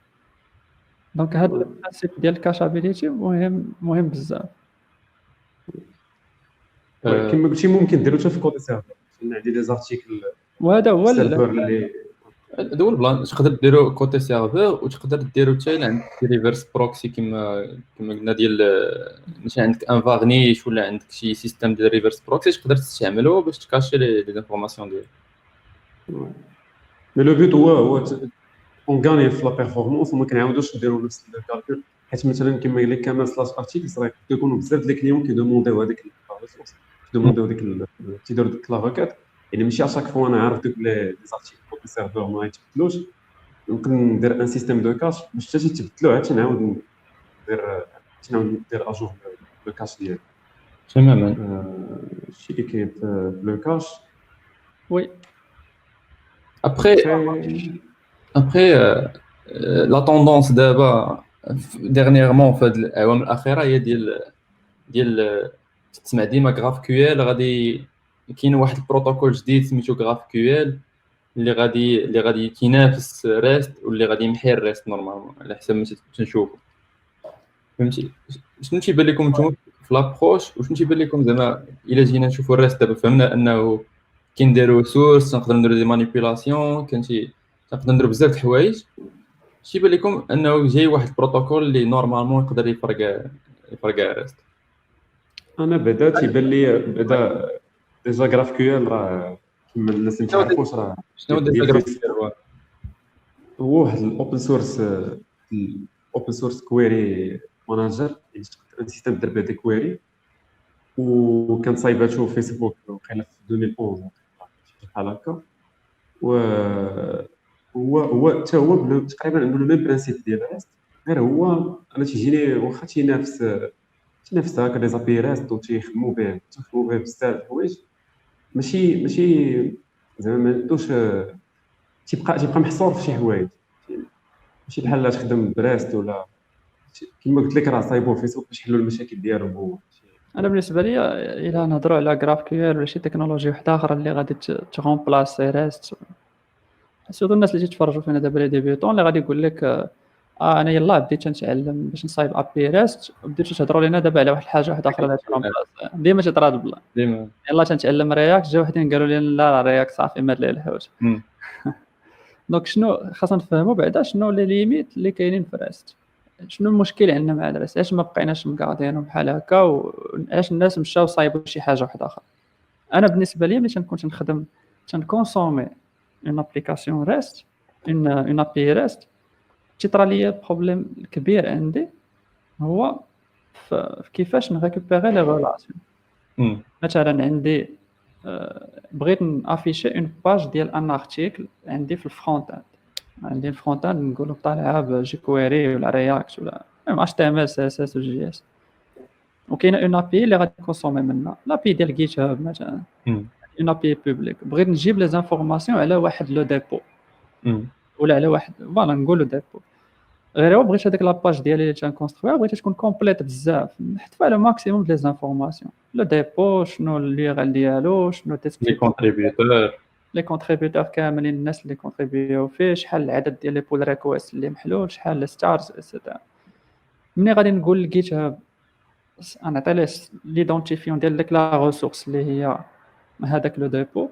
دونك هذا البرانسيب ديال الكاشابيليتي مهم بزاف. كما قلتي ممكن ديرو حتى في كود سيرفر، عندي دي زارتيكل وهذا هو السيرفر اللي هذا هو البلان. تقدر ديرو كوتي سيرفر وتقدر ديرو حتى الا عندك ريفرس بروكسي كما قلنا ديال ماشي عندك ان فارنيش ولا عندك شي سيستم ديال ريفرس بروكسي تقدر تستعملو باش تكاشي لي انفورماسيون ديالك. مي لو بوت هو اون غاني في لا بيرفورمانس وما كنعاودوش نديرو نفس الكالكول، حيت مثلا كما قال لك كمان سلاش ارتيكل راه كيكونوا بزاف ديال الكليون كيدومونديو هذيك الريسورس، كيدومونديو تيديروا ديك لاغوكات. يعني ماشي اشاك فوا انا عارف دوك لي زارتيكل في السيرفر ما يتبدلوش، يمكن ندير ان سيستيم دو كاش باش حتى يتبدلوا عاد نعاود ندير اجور لو كاش ديالي تماما. الشيء اللي كاين في لو كاش. وي ابخي لا توندونس دابا ديرنييرمون في هاد الاعوام الاخيره هي ديال تسمع ديما غراف كيو ال. غادي كاين واحد البروتوكول جديد سميتو غراف كيو ال اللي غادي تينافس ريست واللي غادي يمحي الريست نورمالمون على حسب ما تنشوفوا. فهمتي شنو تيبان لكم نتوما في لابروش وشنو تيبان لكم زعما الا جينا نشوفوا الريست دابا فهمنا انه كنديروا سورس نقدروا نديروا دي مانيبيولاسيون نقدروا نديروا بزاف د الحوايج. شي يبان لكم انه جاي واحد البروتوكول اللي نورمالمون يقدر يفرق الريست؟ انا بدا تيبان لي بدا ديجا غراف كيو ال راه كما الناس اللي تعرفوش راه شنو ديال غراف كيو ال؟ هو واحد الاوبن سورس كويري ماناجر، يعني تقدر سيستم دير به دي كويري وكان صايباتو فيسبوك وقيلا في 2011 بحال هكا. هو حتى هو تقريبا عنده لو ميم برانسيب ديال ريست، غير هو انا تيجيني واخا تينافس هكا لي زابي ريست وتيخدموا به بزاف د الحوايج، ماشي زعما ما عندوش تيبقى محصور في شي حوايج، ماشي بحال لا تخدم بريست ولا كما قلت لك راه صايبوه فيسبوك باش يحلوا المشاكل ديالهم. هو انا بالنسبه لي الا نهضروا على غراف كيو ال ولا شي تكنولوجيا واحده اخرى اللي غادي تغومبلاسي ريست، سورتو الناس اللي تيتفرجوا فينا دابا لي ديبيوتون اللي غادي يقول لك انا يلاه بديت نتعلم باش نصايب ابي ريست وبديتوا تهضروا لينا دابا على واحد الحاجه واحده اخرى اللي تغومبلاسي. ديما تيطرا البلان ديما يلاه تنتعلم رياكت، جا وحدين قالوا لي لا رياكت صافي مات ليه الحوت. دونك شنو خاصنا نفهموا بعدا شنو لي ليميت اللي كاينين في ريست، شنو المشكل عندنا مع الريست، علاش ما بقيناش مقاضينهم بحال هكا وعلاش الناس مشاو صايبوا شي حاجه واحده اخرى. انا بالنسبه لي ملي تنكون تنخدم تنكونسومي اون ابليكاسيون ريست اون ابي ريست تيطرا ليا بروبليم كبير عندي هو في كيفاش نريكوبيري لي ريلاسيون. مثلا عندي بغيت نافيشي اون باج ديال ان ارتيكل عندي في الفرونت اند، عندي الفرونت اند نقولوا طالعه بجي كويري ولا رياكت ولا اتش تي ام ال سي اس اس وجي اس، وكاينه اون ابي اللي غادي نكونسومي منها لابي ديال جيت هاب مثلا اون ابي بوبليك. بغيت نجيب لي زانفورماسيون على واحد لو ديبو ولا على واحد فوالا نقولوا ديبو. غير هو بغيت هذيك لاباج ديالي اللي تنكونسترويها بغيتها تكون كومبليت بزاف، نحط فيها لو ماكسيموم ديال زانفورماسيون، لو ديبو شنو اللي غنديالو، شنو لي ديسكريبسيون، كونتريبيوتور لي كونتريبيوتور كاملين الناس اللي كونتريبيو فيه، شحال العدد ديال لي بول ريكويست اللي محلول، شحال الستارز اكسيتيرا. ملي غادي نقول لجيت هاب انا عطي ليدونتيفيون ديال ديك لا ريسورس اللي هي هذاك لو ديبو،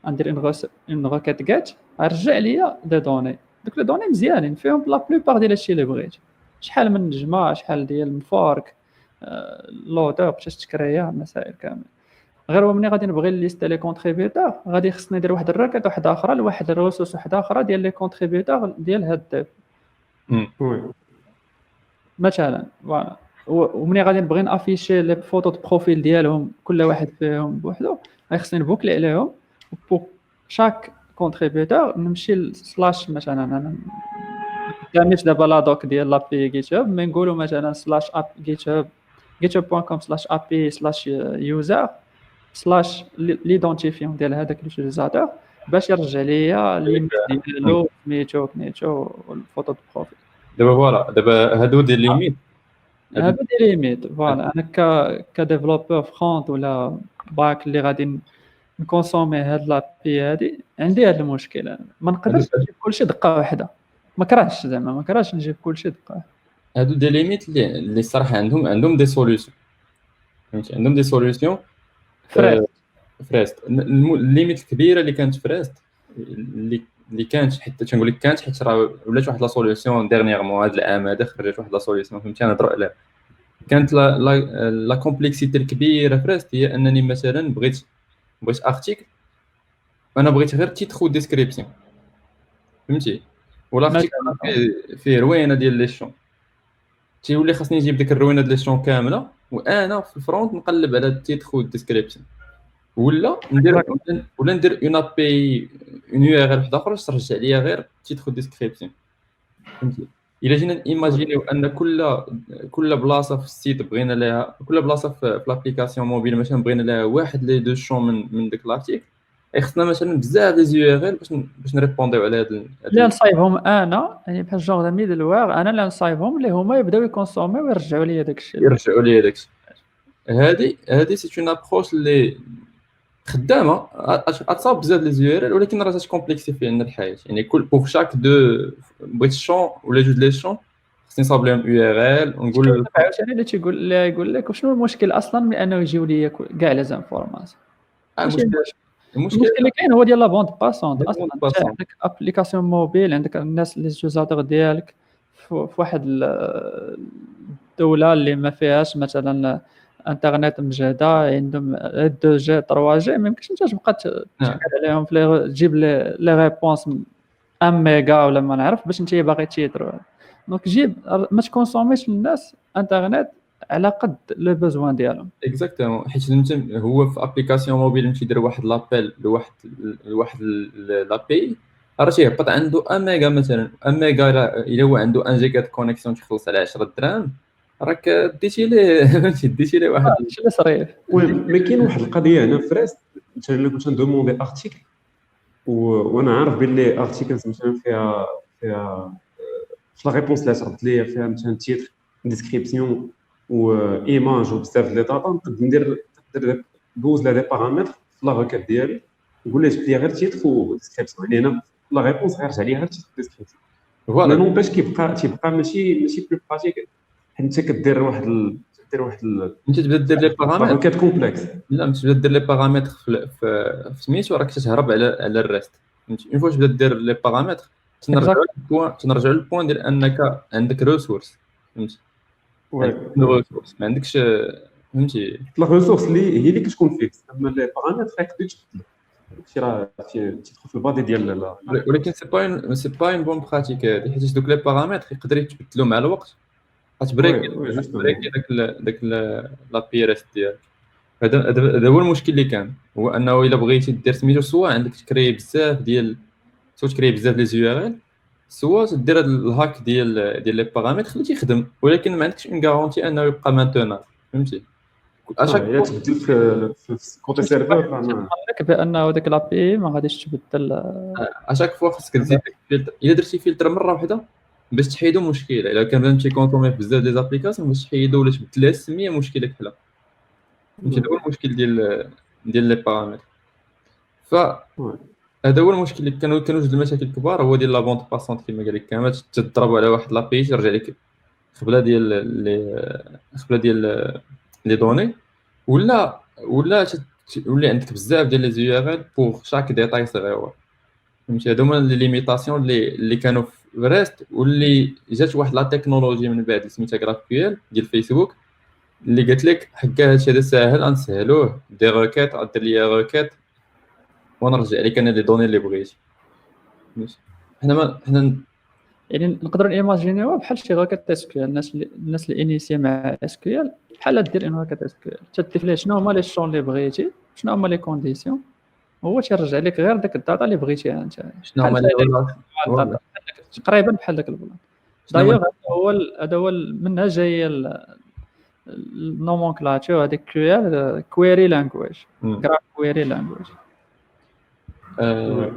غندير اون روكيت جيت غيرجع ليا دي دوني. دوك لي دوني مزيانين فيهم لا بلوبار ديال هادشي اللي بغيت، شحال من نجمه، شحال ديال مفورك، لوتور باش تكريا المسائل كامل. غير هو ملي غادي نبغي ليست لي كونتريبيوتور غادي خصني ندير واحد الراكات واحده اخرى لواحد الريسورس واحده اخرى ديال لي كونتريبيوتور ديال هاد الديب وي مثلا. فوالا ومني غادي نبغي نافيشي لي فوتو دو بروفيل ديالهم كل واحد فيهم بوحدو غيخصني نبوكلي عليهم بو شاك كونتريبيوتور نمشي سلاش مثلا انا كاملش دابا لا دوك ديال لابي جيت هاب مي نقولوا مثلا سلاش اب جيت هاب github.com/api/user سلاش ليدونتيفيون ديال هذاك لوتيليزاتور باش يرجع ليا ليميت ديالو سميتو كنيتو والفوتو دو بروفيل. دابا فوالا دابا هادو دي ليميت هذا دي ليميت. فوالا انا كديفلوبور فرونت ولا باك اللي غادي نكونسومي هاد لابي هادي عندي هاد المشكل، أنا ما نقدرش نجيب كلشي دقه واحده، ما كرهتش زعما ما كرهتش نجيب كلشي دقه. هادو دي ليميت اللي الصراحه عندهم دي سوليوشن، فهمتي عندهم دي سوليوشن فريست فريست. الليميت الكبيره اللي كانت فريست اللي كانت حتى تنقول لك كانت حيت راه ولات واحد لا سوليوشن ديرنييرمون هذا العام هذا خرجت واحد لا سوليوشن فهمتي نهضروا عليها. كانت لا كومبلكسيتي الكبيره فريست هي انني مثلا بغيت ارتيكل وانا بغيت غير تيتر وديسكريبسيون فهمتي، ولا ارتيكل فيه روينه ديال لي شون تيولي خاصني نجيب ديك الروينه ديال لي شون كامله وانا في الفرونت نقلب على التيتر والديسكريبسيون ولا ندير اون اب بي اون يو ار ال وحده اخرى ترجع ليا غير تيتر وديسكريبسيون فهمتي. الا جينا ايماجينيو ان كل بلاصه في السيت بغينا لها كل بلاصه في لابليكاسيون موبيل مثلا بغينا لها واحد لي دو شون من ديك لارتيكل خصنا مثلا بزاف دي يو ار ال باش نريبونديو على هاد اللي نصايبهم انا يعني بحال جونغ ميدل وير انا اللي نصايبهم اللي هما يبداو يكونسوميو ويرجعوا لي داك الشيء يرجعوا لي داكشي. هادي سي اون ابروش اللي خدامه اتصاب بزاف لي يو ار ال ولكن راه تكومبلكسيفي لنا الحياه. يعني كل بوغ شاك دو بغيت شون ولا جوج لي شون خصني نصاوب لهم يو ار ال ونقول عاوتاني اللي تيقول اللي يقول لك وشنو المشكل اصلا من انه يجيو لي كاع لي زانفورماسيون. المشكل اللي كاين هو ديال لا بوند باسونت اصلا. عندك ابليكاسيون موبيل عندك الناس اللي يوزاتور ديالك في واحد الدوله اللي ما فيهاش مثلا انترنت مجهده عندهم 2 جي 3 جي ما يمكنش انت تبقى تشكل عليهم في تجيب لي ريبونس 1 ميجا ولا ما نعرف باش انت باغي تيترو. دونك جيب ما تكونسوميش الناس انترنت على قد لو بوزوان ديالهم. اكزاكتومون حيت انت هو في ابليكاسيون موبيل مشي يدير واحد لابيل لواحد لابي راه تيهبط عنده 1 ميجا مثلا 1 ميجا الا هو عنده 1 جيجا كونيكسيون تيخلص على 10 دراهم راك ديتي ليه فهمتي ديتي ليه واحد شي اللي صريف. وي مي كاين واحد القضيه هنا في ريست مثلا الا كنت ندوموندي ارتيكل وانا عارف بلي ارتيكلز مثلا فيها في لا ريبونس اللي عطات ليا فيها مثلا تيتر ديسكريبسيون و ايماج وبزاف ديال لي داتا نقدر ندير دوز لا دي بارامتر في لا ريكيت ديالي نقول ليه جبد لي غير تيتر وديسكريبسيون يعني انا لا ريبونس غيرجع ليا غير تيتر ديسكريبسيون. فوالا نونباش تيبقى ماشي بلو براتيك حيت انت كدير واحد انت تبدا دير لي بارامتر ريكيت كومبلكس. لا انت تبدا دير لي بارامتر في سميتو راك تهرب على الريست فهمتي. اون فوا تبدا دير لي بارامتر تنرجعوا للبوين ديال انك عندك ريسورس فهمتي. ريسورس ما عندكش فهمتي لا ريسورس اللي هي اللي كتكون فيكس اما لي بارامتر راك تبدل داكشي راه تيدخل في البادي ديال ولكن سي با اون بون براتيك هادي حيت دوك لي بارامتر يقدروا يتبدلوا مع الوقت غتبريكي داك لا بي ريست ديالك. هذا هو المشكل اللي كان هو انه الا بغيتي دير سميتو سواء عندك تكري بزاف ديال تكري بزاف لي يو ار ال سواء تدير هذا الهاك ديال لي بارامتر خليه يخدم ولكن ما عندكش اون غارونتي انه يبقى مانتونابل فهمتي. اشاك هي تبدل في كوتي سيرفر انا لك بانه ديك لابي ما غاديش تبدل. اشاك فوا خاصك تزيد داك الفلتر. الا درتي فلتر مره واحده باش تحيدو مشكله، الا كان بنتي كونطومي بزاف دي زابليكاسيون باش تحيدو ولا تبدل لها السميه مشكله كحله. فهمتي؟ هذا هو المشكل ديال لي بارامتر. هذا هو المشكل اللي كانوا جوج المشاكل كبار، هو ديال لا بوند باسونت كما قال لك، كانت تضربوا على واحد لابي ترجع لك خبله ديال لي دوني، ولا ولا عندك بزاف ديال لي زي ار ال بور شاك ديتاي صغير. فهمتي؟ هادو هما لي ليميتاسيون اللي كانوا في ريست، واللي جات واحد لا تكنولوجي من بعد سميتها GraphQL ديال فيسبوك اللي قالت لك حكا هادشي هذا ساهل غنسهلوه، دي روكيت دير ليا روكيت ونرجع لك انا لي دوني اللي بغيتي. ماشي حنا يعني نقدروا ايماجينيوها بحال شي روكيت اس كيو ال. الناس اللي انيسي مع اس كيو ال بحال دير ان روكيت اس كيو ال تدير ليه شنو هما لي شون اللي بغيتي، شنو هما لي كونديسيون، هو تيرجع لك غير داك الداتا اللي بغيتيها انت. شنو هما لي ريلاسيون تقريبا بحال داك البلان. دايوغ هذا هو منها جايه النومونكلاتور هذيك كيو كويري لانجويج، جراف كويري لانجويج.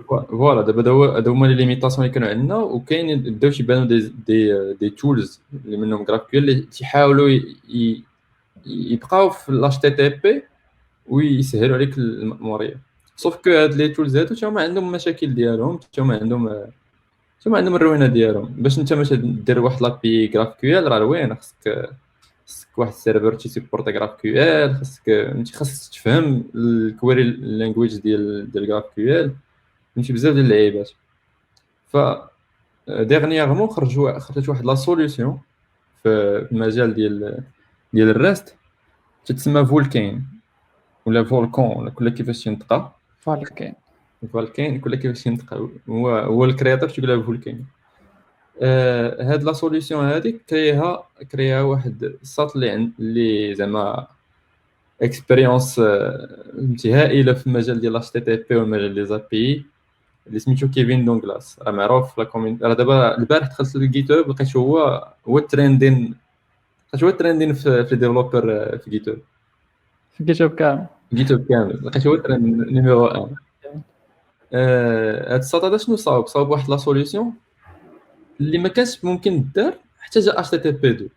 فوالا دابا هادو هما لي ليميتاسيون اللي كانوا عندنا، وكاين بداو تيبانوا دي تولز اللي منهم GraphQL اللي تيحاولوا يبقاو في الاش تي تي بي ويسهلوا عليك المأموريه. سوف كو هاد لي تولز هادو تا هما عندهم مشاكل ديالهم، تا هما عندهم الروينه ديالهم. باش انت مثلا دير واحد لابي GraphQL راه وين خاصك واحد السيرفر تيسيبورت GraphQL، خاصك تفهم الكويري لانجويج ديال GraphQL، فهمتي؟ بزاف ديال اللعيبات. ف ديرنييرمون خرجت واحد لا سوليوشن في المجال ديال الريست تتسمى فولكين ولا فولكون ولا كل كيفاش ينطقها. فولكين كل كيفاش ينطقها، هو الكرياتور تيقولها فولكين. هاد لا سوليوشن هذيك كريها واحد الساط اللي زعما اكسبيريونس فهمتي هائله في المجال ديال الاش تي تي بي والمجال ديال زابي، اللي سميتو كيفين دونغلاس، راه معروف في لا كوميونيتي. راه دابا البارح دخلت للجيت هاب لقيت هو التريندين، في ديفلوبر في جيت هاب. في جيت هاب كامل لقيت هو الترند نيميرو 1. هاد الساط هذا شنو صاوب واحد لا سوليوشن اللي ما كانش ممكن دار حتى جا اتش تي تي بي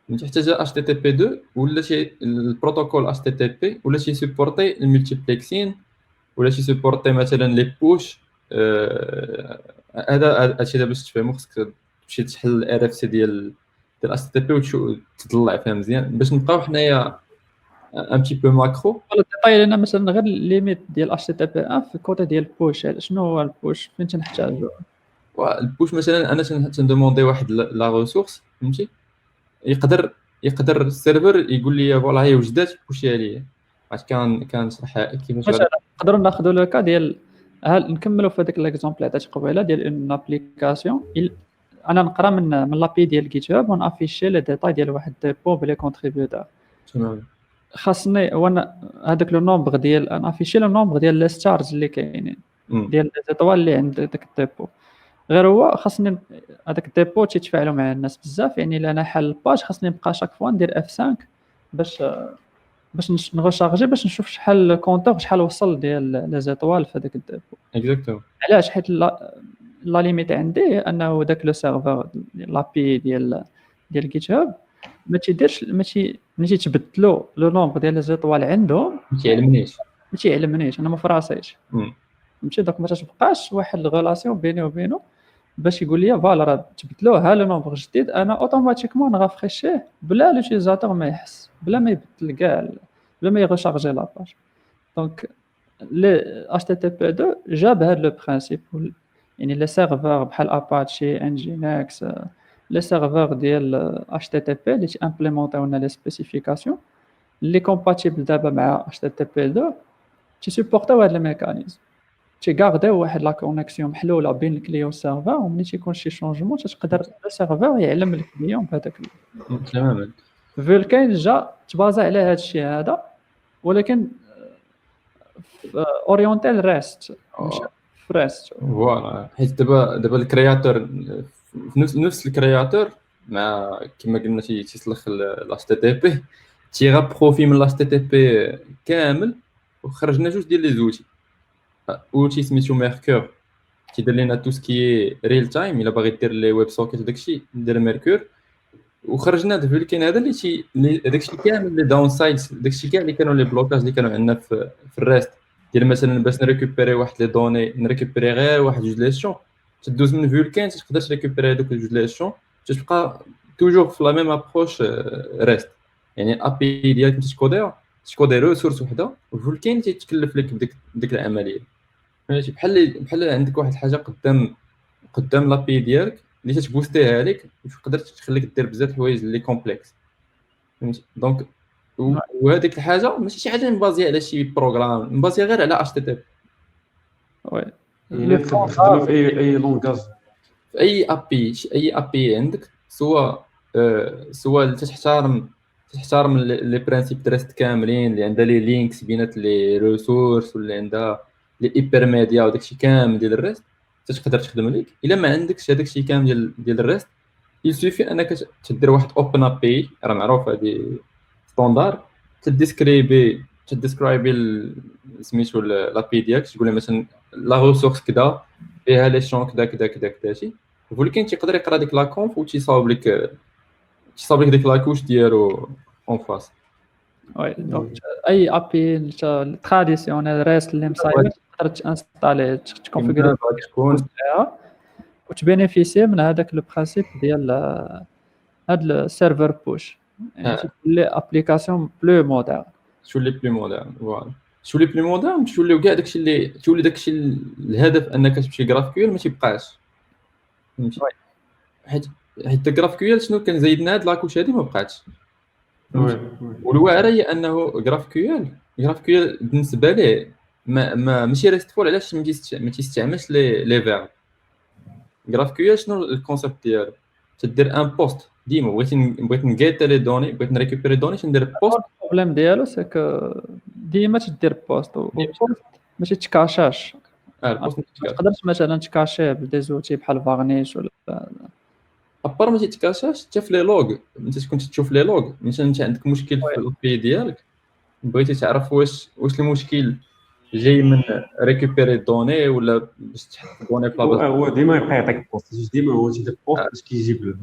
2. حتى جا اتش تي تي بي 2 ولا شي البروتوكول اتش تي تي بي ولا شي سيبورتي الملتيبلكسين ولا شي سيبورتي مثلا لي بوش. هذا الشيء باش تفهمو خصك تمشي تحل الار اف سي ديال اتش تي تي بي وتطلع فيها مزيان باش نبقاو حنايا ان بتي بو ماكرو. الديتاي لنا مثلا غير الليميت ديال اتش تي تي بي 1 في كوتي ديال البوش. شنو هو البوش فين تنحتاجو؟ البوش مثلا انا تندوموندي واحد لا ريسورس، فهمتي؟ يقدر السيرفر يقول لي فوالا هي وجدات بوشيها ليا. عرفت كنشرح كيفاش نقدروا ناخذوا لو كا ديال نكملوا في هذاك ليكزامبل اللي عطيت قبيله ديال ان ابليكاسيون. انا نقرا من لابي ديال جيت هاب ونافيشي لي ديتاي ديال واحد ديبو بلي كونتريبيوتور. تمام. خاصني وانا هذاك لو نومبر ديال نافيشي لو نومبر ديال لي ستارز اللي كاينين ديال لي زيطوال اللي عند داك الديبو. غير هو خاصني هذاك الديبو تيتفاعلوا مع الناس بزاف. يعني الا انا حل الباج خاصني نبقى شاك فوا ندير اف 5 باش نغوشارجي باش نشوف شحال كونتور شحال وصل ديال لي زيطوال في هذاك الديبو. اكزاكتو. علاش؟ حيت لا ليميت عندي انه داك لو سيرفر لابي ديال جيت هاب ما تيديرش ملي تبدلوا لو نومبر ديال لي زيطوال عندهم ما تيعلمنيش انا ما فراسيش. فهمتي؟ دونك ما تبقاش واحد الريلاسيون بيني وبينه باش يقول لي فوالا راه تبدلوه ها لو نومبر جديد انا اوتوماتيكمون نغافريشيه بلا لوتيزاتور ما يحس، بلا ما يبدل كاع، بلا ما يغوشارجي لاباج. دونك لي اتش تي تي بي 2 جاب هذا لو برينسيپ. يعني لي سيرفر بحال اباتشي انجينكس لي سيرفر ديال اتش تي تي بي اللي امبليمونطيو لنا لي سبيسيفيكاسيون اللي كومباتيبل دابا مع اتش تي تي بي 2 تي سيبورتاو هذا الميكانيزم، تيغارديو واحد لا كونيكسيون محلوله بين الكليون والسيرفر. وملي تيكون شي شونجمون تقدر السيرفر يعلم الكليون بهذاك تماما. فولكين جا تبازا على هذا الشيء هذا، ولكن اورينتال ريست مش فريست. فوالا حيت دابا الكرياتور في نفس الكرياتور مع كما قلنا تيسلخ الاش تي تي بي تيغا بروفي من لاش تي تي بي كامل، وخرجنا جوج ديال لي زوتي. اوتي سميتو ميركور تيدير لينا تو سكي ريل تايم، الا باغي دير لي ويب سوكيت وداكشي دير ميركور. وخرجنا هذا فولكان هذا اللي تي داكشي كامل لي داون سايدز، داكشي كاع اللي كانوا لي بلوكاج اللي كانوا عندنا في الريست ديال مثلا باش نريكوبيري واحد لي دوني، نريكوبيري غير واحد جوج لي شون، تدوز من فولكان تقدر تريكوبيري هذوك جوج لي شون، تبقى توجور في لا ميم ابروش ريست. يعني الابي ديالك انت تكودي ريسورس وحده، وفولكان تيتكلف لك بديك العمليه. ماشي بحال عندك واحد الحاجه قدام لابي ديالك اللي تبوستيها لك، وتقدر تخليك دير بزاف الحوايج اللي كومبلكس، فهمتي؟ دونك وهذيك الحاجه ماشي شي حاجه مبازيه على شي بروغرام، مبازيه غير على اتش تي تي. وي يعني تخدموا في اي لونغاج، في اي ابي عندك، سواء تحترم لي برينسيپ درست كاملين، اللي عندها لي لينكس بينات لي ريسورس، ولا عندها لي ايبرميديا وداكشي كامل ديال الريست، تقدر تخدم لك. الا ما عندكش هذاك الشيء كامل ديال الريست، يسوفي انك تدير واحد اوبن ابي، راه معروف هذه ستاندار، تديسكريبي سميتو لابي ديالك، تقول مثلا لا ريسورس كذا فيها لي شون كذا كذا كذا كذا شي، ولكن تيقدر يقرا ديك لا كونف وتيصاوب لك ديك لا كوش ديالو اون فاس. وي دونك اي ابي تراديسيونيل ريست اللي مصايب تقدر تانستالي تكونفيغوري تكون وتبينيفيسي من هذاك لو برينسيپ ديال هاد السيرفر بوش، يعني تولي ابليكاسيون بلو موديل، تولي بلو مودرن. فوالا تولي بلو مودرن، تولي كاع داكشي اللي تولي داكشي الهدف انك تمشي جرافكيول ما تيبقاش، فهمتي؟ حيت الجرافكيول شنو كان زيدنا هاد لاكوش هادي ما بقاتش. والواعره هي انه جرافكيول بالنسبه ليه ما ماشي ريستفول. علاش ما تيستعملش لي فيرب؟ جرافكيول شنو الكونسيبت ديالو؟ تدير ان بوست ديما بغيت نغيت لي دوني، بغيت نريكوبيري دوني، تندير بوست. البروبليم ديالو سكو ديما تدير بوست والبوست ماشي تكاشاش. البوست ما تقدرش مثلا تكاشيه بدي زوتي بحال فارنيش ولا ابار ما تيتكاشاش حتى في لي لوغ. انت كنت تشوف لي لوغ، مثلا انت عندك مشكل في البي ديالك، بغيتي تعرف واش المشكل جاي من ريكوبيري دوني ولا باش تحط دوني في لاباز. هو ديما يبقى يعطيك بوست، ديما هو تيدير بوست باش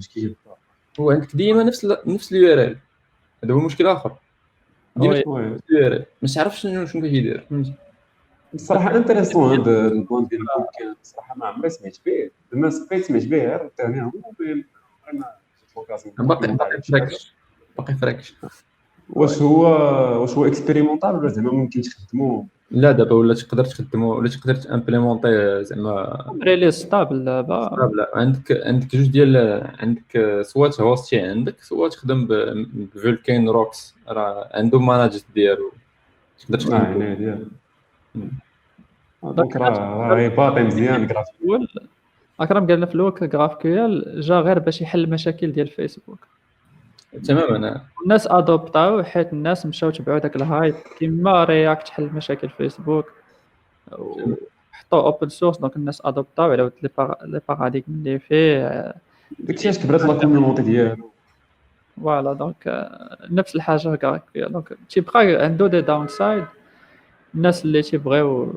كيجيب هو عندك ديما نفس اليو ار ال. هذا هو مشكل اخر، ديما اليو ار ال ما تعرفش شنو كيدير. الصراحه انتريسون هذا البوان ديال البوكين. الصراحه ما عمري سمعت به، لما سمعت به غير ثاني هو انا باقي فريكش. واش هو اكسبيريمونطال ولا زعما ممكن تخدموه؟ لا دابا ولا تقدر تخدمو ولا تقدر تامبليمونطي زعما ريلي ستابل دابا. لا عندك جوج ديال عندك سواء هوستي عندك سواء تخدم بفولكان روكس، راه عنده ماناجت ديالو تقدر تخدم يعني ديال دونك راه باطي مزيان جرافيك. اكرم قال لنا في الاول جرافكيول جا غير باش يحل مشاكل ديال فيسبوك تماما. الناس ادوبطاو حيت الناس مشاو تبعوا داك الهايب كيما رياكت حل مشاكل فيسبوك وحطوا اوبن سورس، دونك الناس ادوبطاو على لي باراديغم اللي فيه داكشي علاش كبرات لا كوميونيتي ديالو. فوالا دونك نفس الحاجه جرافيكيول. دونك تيبقى عنده دي داون سايد. الناس اللي تيبغيو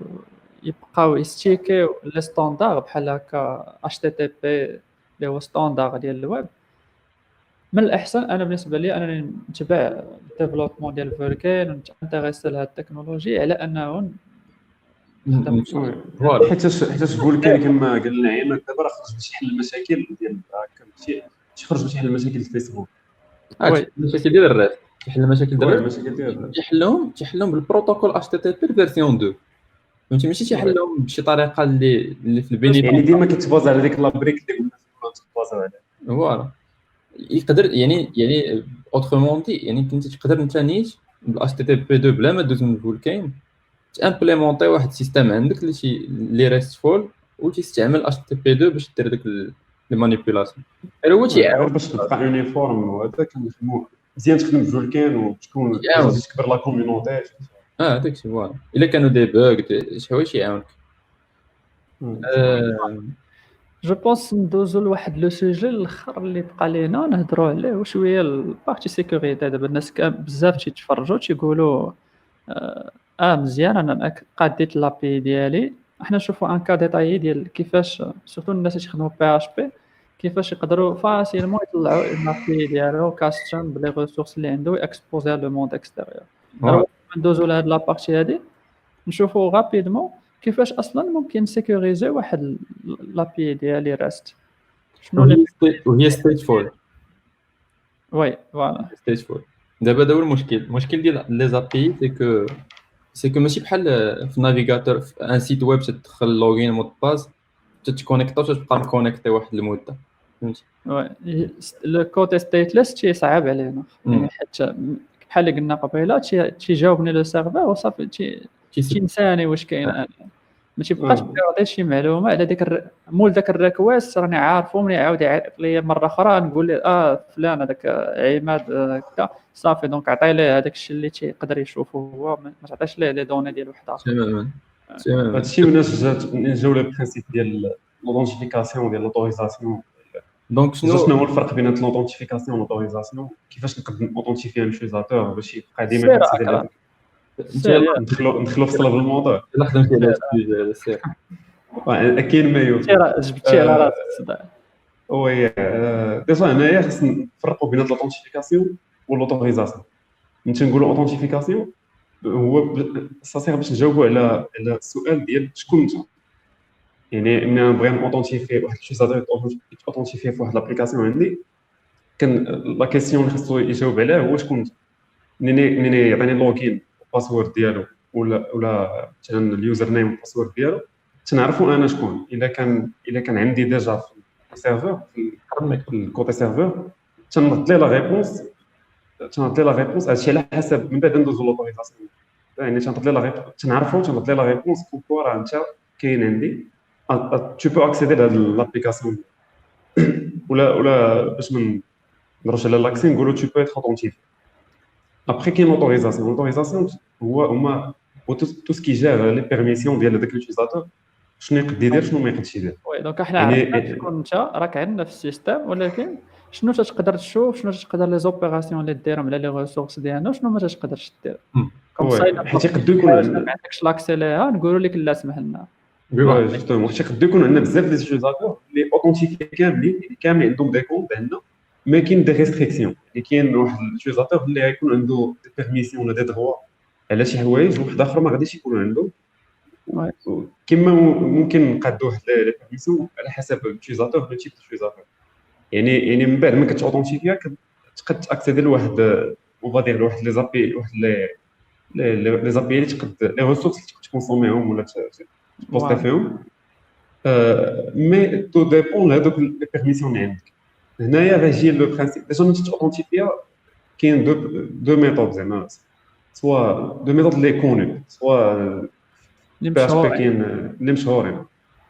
يبقاو يستيكيو لي ستاندار بحال هكا اتش تي تي بي اللي هو ستاندار ديال الويب، من الاحسن انا بالنسبه لي انني نتبع الديفلوبمون ديال فولكان ونتانتيريسي لهاد التكنولوجي على انه فوالا حيت فولكان كما قال لنا عيمه دابا راه خرج باش يحل المشاكل ديال هكا، خرج باش يحل المشاكل في فيسبوك. المشاكل ديال الريست تحل المشاكل ديال المشاكل ديال تحلهم بالبروتوكول اتش تي تي بي فيرسيون 2، فهمتي؟ ماشي تيحلهم بشي طريقه اللي في البيني، يعني ديما كتباز على ديك لابريك اللي قلنا تبازا عليها. فوالا يقدر يعني اوترومون دي يعني كنت تقدر انت نيت بالاش تي تي بي 2 بلا ما دوز من فولكان تامبليمونطي واحد السيستم عندك اللي ريستفول وتستعمل اش تي بي 2 باش دير داك المانيبيولاسيون. هو تيعاون باش تبقى يونيفورم، وهذا كنخدمو مزيان تخدم بفولكان وتكون تكبر لا كوميونيتي. داكشي فوالا الا كانوا دي بوغ شي حوايج يعاونك. جو بونس ندوزو لواحد لو سوجي الاخر اللي بقى لينا نهضروا عليه وشويه البارتي سيكوريتي. دابا الناس بزاف تيتفرجوا تيقولوا مزيان انا قاديت لابي ديالي. احنا نشوفوا ان كا ديتايي ديال كيفاش سورتو الناس اللي تخدموا بي اش بي كيفاش يقدروا فاسيلمون يطلعوا لابي ديالو كاستم بلي ريسورس اللي عنده ويكسبوزيها لو موند اكستيريور. Ouais. ندوزو لهاد لابارتي هادي نشوفوا غابيدمون كيفاش اصلا ممكن سيكوريزي واحد لابي ديالي راست. شنو وهي ستيج 4. وي فوالا ستيج 4 دابا هذا هو المشكل ديال لي زابي سي كو ماشي بحال في النافيغاتور في ان سيت ويب تدخل لوغين مود باس تتكونيكتا وتبقى مكونيكتي واحد المده فهمتي. وي لو كوتي ستيتلس صعب علينا يعني حتى بحال اللي قلنا قبيله تيجاوبني لو سيرفر وصافي تينساني واش كاين انا ما تيبقاش بيعطي شي معلومه على داك مول داك الريكويست راني عارفو ملي عاود يعيط لي مره اخرى نقول ليه فلان هذاك عماد كذا صافي دونك عطي ليه هذاك الشيء اللي تيقدر يشوفه هو ما تعطيش ليه لي دوني ديال واحد اخر. تماما هادشي الناس جاو لو برينسيپ ديال لودونتيفيكاسيون ديال لوتوريزاسيون. دونك شنو هو الفرق بين لودونتيفيكاسيون ولوتوريزاسيون؟ كيفاش نقدر نوتونتيفي ان يوزاتور باش يبقى ديما ندخلوا في صلب الموضوع. لا خدمتي على السوجي سير كاين مايو جبتي على راسك الصداع. وي ديجا هنايا خص نفرقوا بين لوتونتيفيكاسيون ولوتوريزاسيون. ملي تنقولوا اوتونتيفيكاسيون هو صافي باش نجاوبوا على السؤال ديال شكون انت. يعني ملي بغينا نوتونتيفي واحد اليوزاتور اوتونتيفي في واحد لابليكاسيون عندي كان لا كيسيون اللي خصو يجاوب عليها هو شكون انت. منين يعطيني لوغين الباسورد ديالو ولا مثلا اليوزر نيم والباسورد ديالو تنعرفوا انا شكون. الا كان عندي ديجا في السيرفر في الكوتي سيرفر تنض لي لا ريبونس هادشي على حسب من بعد ندوزو لوتوريزاسيون. يعني تنض لي لا ريبونس تنعرفوا تنض لي لا ريبونس كوكو راه انت كاين عندي tu peux accéder à l'application ولا باش من نروح على لاكسي نقولوا tu peux être authentifié. Après كاين l'autorisation هما tout ce qui gère les permissions ديال داك اليوزاتور شنو يقدر يدير شنو ما يقدرش يدير. وي دونك احنا عرفنا شكون انت راك عندنا في السيستم ولكن شنو تقدر تشوف شنو تقدر لي زوبيراسيون اللي ديرهم على لي ريسورس ديالنا شنو ما تقدرش دير. حيت يقدر يكون ما عندكش لاكسي ليها نقولوا لك لا سمح لنا. جوستومون يقدر يكون عندنا بزاف ديال اليوزاتور اللي اوثنتيفي كاملين عندهم دي كونت عندنا ما كاين دي ريستريكسيون. اللي كاين واحد اليوزاتور اللي غيكون عنده دي بيرميسيون ولا دي دروا على شي حوايج وواحد اخر ما غاديش يكون عنده. كما ممكن نقادوا واحد لي بيرميسيون على حسب اليوزاتور لو تيب اليوزاتور. يعني من بعد ما كتوثنتيفيا كتقدر تاكسيدي لواحد اون فادير لواحد لي زابي واحد لي زابي اللي تقدر لي ريسورس اللي تكونسوميهم ولا بوستي فيهم. مي تو ديبون هذوك لي بيرميسيون اللي عندك. هنايا غيجي لو برينسيپ ديجا ملي تاوثنتيفيا كاين دو ميثود زعما سوا دو ميثود اللي كوني سوا اللي بي اش بي مشهور كاين اللي مشهورين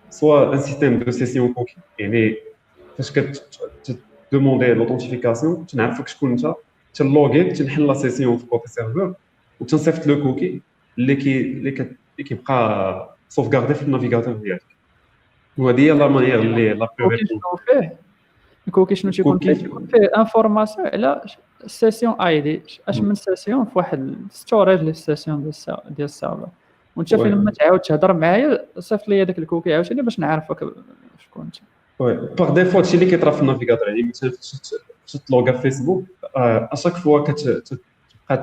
سوا ان سيستيم دو سيسيون كوكي. يعني فاش كتدوموندي لوثنتيفيكاسيون تنعرفك شكون انت تلوغي تنحل لا سيسيون في كوتي سيرفر وتنصيفط لو كوكي اللي كيبقى سوفغاردي في النافيغاتور ديالك. وهذه هي لا مانيير اللي لا كوكي شنو فيه الكوكي شنو تيكون فيه تيكون فيه انفورماسيون على السيسيون اي دي اش من سيسيون في واحد ستوريج لي سيسيون ديال السيرفر وانت فين لما تعاود تهضر معايا صيفط لي داك الكوكي عاوتاني باش نعرفك شكون انت. وي باغ ديفو هادشي اللي كيطرا في النافيغاتور. يعني مثلا فاش تلوغا في فيسبوك اشاك فوا كتبقى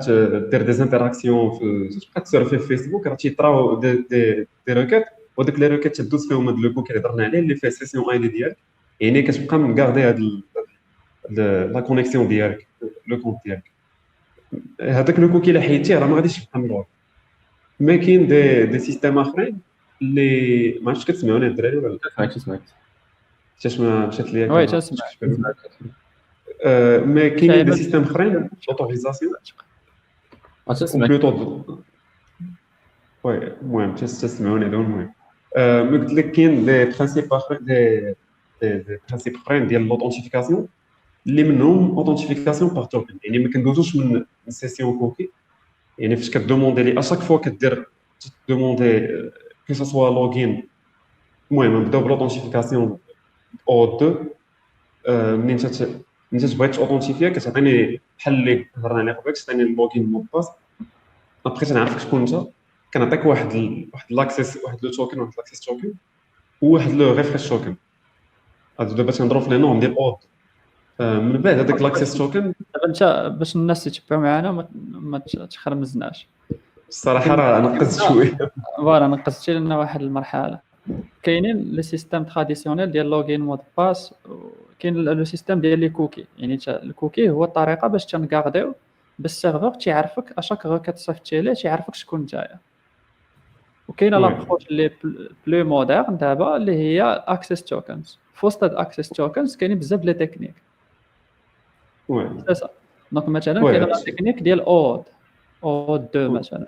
دير دي انتراكسيون تبقى تسيرفي في فيسبوك راه تيطراو دي روكيت وديك لي روكيت تدوز فيهم هاد لو كوكي اللي هضرنا عليه اللي فيه سيسيون اي دي ديالك. يعني كتبقى مكاردي هاد لا كونيكسيون ديالك لو كونت ديالك. هذاك لو كوكي اللي حيدتيه راه ما غاديش يبقى ملوغ. ما كاين دي سيستيم اخرين اللي ما عرفتش كتسمعوني الدراري ولا لا. سمعت حتى ما مشات ليا وي تسمع ما كاين دي سيستيم اخرين لوتوريزاسيون تسمع بلوتو. وي المهم تسمعوني هذا المهم. ما قلت لك كاين دي برينسيپ اخرين دي برينسيپ اخرين ديال لوثنتيفيكاسيون اللي منهم اوثنتيفيكاسيون بار توكن. يعني ما كندوزوش من سيسيون كوكي. يعني فاش كدوموندي لي اشاك فوا كدير دوموندي كو سوا لوغين. المهم نبداو بلوثنتيفيكاسيون او 2 منين تبغي تاوثنتيفيا كتعطيني بحال اللي هضرنا عليه قبل كتعطيني اللوغين مود باس ابخي تنعرفك شكون انت كنعطيك واحد لاكسيس واحد لو توكن واحد لاكسيس توكن وواحد لو ريفريش توكن هادو دابا تنهضروا في لي نورم ديال اود من بعد هذاك لاكسيس توكن دابا انت باش الناس يتبعوا معنا ما تخرمزناش. الصراحه راه نقصت شويه فوالا نقصتي لنا واحد المرحله. كاينين لي سيستيم تراديسيونيل ديال لوغين مود باس، كاين لو سيستيم ديال لي كوكي. يعني الكوكي هو الطريقه باش تنكارديو بالسيرفر تيعرفك اشاك روكيت صيفطتي ليه تيعرفك شكون نتايا. وكاينه لابروش اللي بلو مودرن دابا اللي هي اكسس توكنز. فوسط هاد اكسس توكنز كاينين بزاف لي تكنيك. وي سا دونك مثلا كاينه لا تكنيك ديال اود 2 مثلا.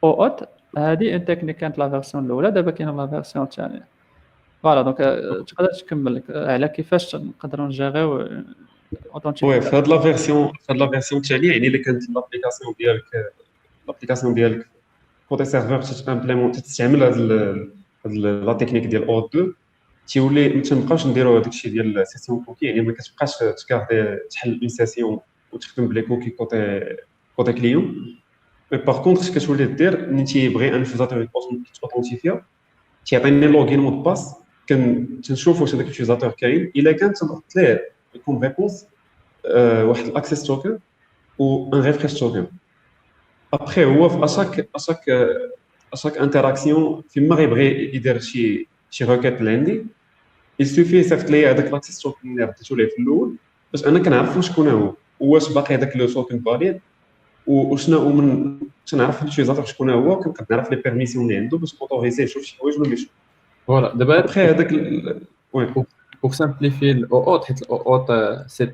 اود هذه ان تكنيك كانت لا فيرسيون الاولى، دابا كاينه لا فيرسيون الثانيه. فوالا دونك تقدر تكمل على كيفاش نقدروا نجيريو اوثنتيفيكاسيون. وي في هاد لا فيرسيون الثانيه يعني الا كانت لابليكاسيون ديالك كوتي سيرفر تستعمل هاد لا تكنيك ديال او 2 تيولي ما تنبقاوش نديروا هذاك الشيء ديال سيسيون كوكي. يعني ما كتبقاش تكاردي تحل اون سيسيون وتخدم بلي كوكي كوتي كليون. مي باغ كونطخ اش كتولي دير ملي تيبغي ان يوتيزاتور يتوثنتيفيا تيعطيني لوغين مود باس تنشوف واش هذاك اليوتيزاتور كاين. الا كان تنحط ليه يكون ريبونس واحد الاكسس توكن و ان ريفريش توكن. ابخي هو في اشاك انتراكسيون فيما غيبغي يدير شي روكيت اللي عندي يسوفي يصيفط لي هذاك لاكسيس توكن اللي عطيتو ليه في الاول باش انا كنعرف شكون هو واش باقي هذاك لو توكن فاليد وشنو من تنعرف اليوتيزاتور شكون هو وكنقدر نعرف لي بيرميسيون اللي عنده باش اوتوريزي يشوف شي حوايج ولا ما يشوف. فوالا دابا ابخي هذاك وي pour simplifier الاوت حيت الاوت سي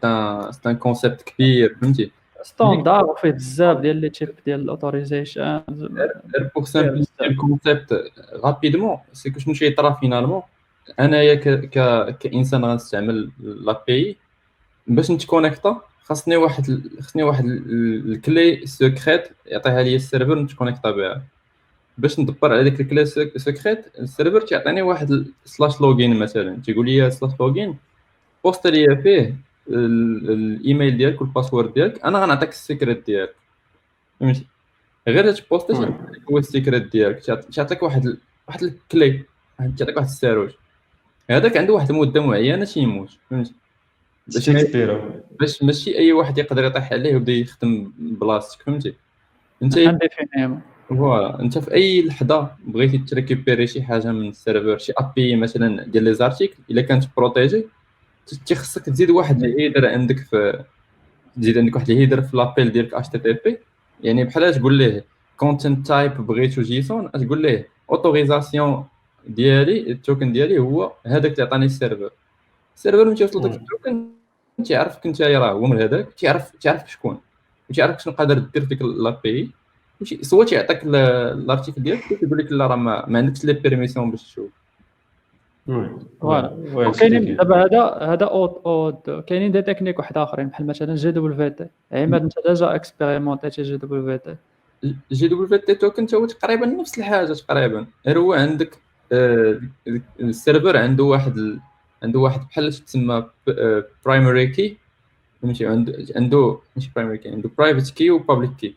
ان كونسيبت كبير فهمتي. ستاندار وفيه بزاف ديال لي تيب ديال الاوتوريزيشن. pour simplifier le concept rapidement c'est que شنو تيطرا فينالمون انايا كانسان غنستعمل لابي باش نتكونيكتا خاصني واحد الكلي سيكريت يعطيها لي السيرفر نتكونيكتا بها. باش ندبر على ديك الكلي سيكريت السيرفر تيعطيني واحد سلاش لوغين مثلا تيقول لي سلاش لوغين بوست لي فيه الايميل ديالك والباسورد ديالك انا غنعطيك السيكريت ديالك فهمتي. غير تبوستيش هو السيكريت ديالك تعطيك واحد الكلي تعطيك واحد الساروج هذاك عنده واحد المده معينه تيموت فهمتي. باش ماشي اي واحد يقدر يطيح عليه ويبدا يخدم بلاصتك فهمتي. انت فوالا انت في اي لحظه بغيتي تريكوبيري شي حاجه من السيرفر شي ابي مثلا ديال لي زارتيكل الا كانت بروتيجي تخصك تزيد واحد الهيدر عندك واحد الهيدر في لابيل ديالك اتش تي تي بي. يعني بحال تقول ليه كونتنت تايب بغيتو جيسون تقول ليه اوتوريزاسيون ديالي التوكن ديالي هو هذاك اللي عطاني السيرفر ملي توصل لك التوكن تيعرفك انت راه هو من هذاك تيعرف شكون وتيعرف شنو قادر دير ديك لابي سوا تيعطيك الارتيكل ديالك تيقول لك لا راه ما عندكش لي بيرميسيون باش تشوف. فوالا كاينين دابا هذا اود كاينين دي تكنيك واحد اخرين بحال مثلا جي دبليو في تي. عماد انت ديجا اكسبيريمونتيتي جي دبليو في تي. جي دبليو في تي توكن هو تقريبا نفس الحاجه تقريبا غير هو عندك السيرفر عنده واحد بحال تسمى برايمري كي فهمتي. عنده ماشي برايمري كي عنده برايفت كي وبابليك كي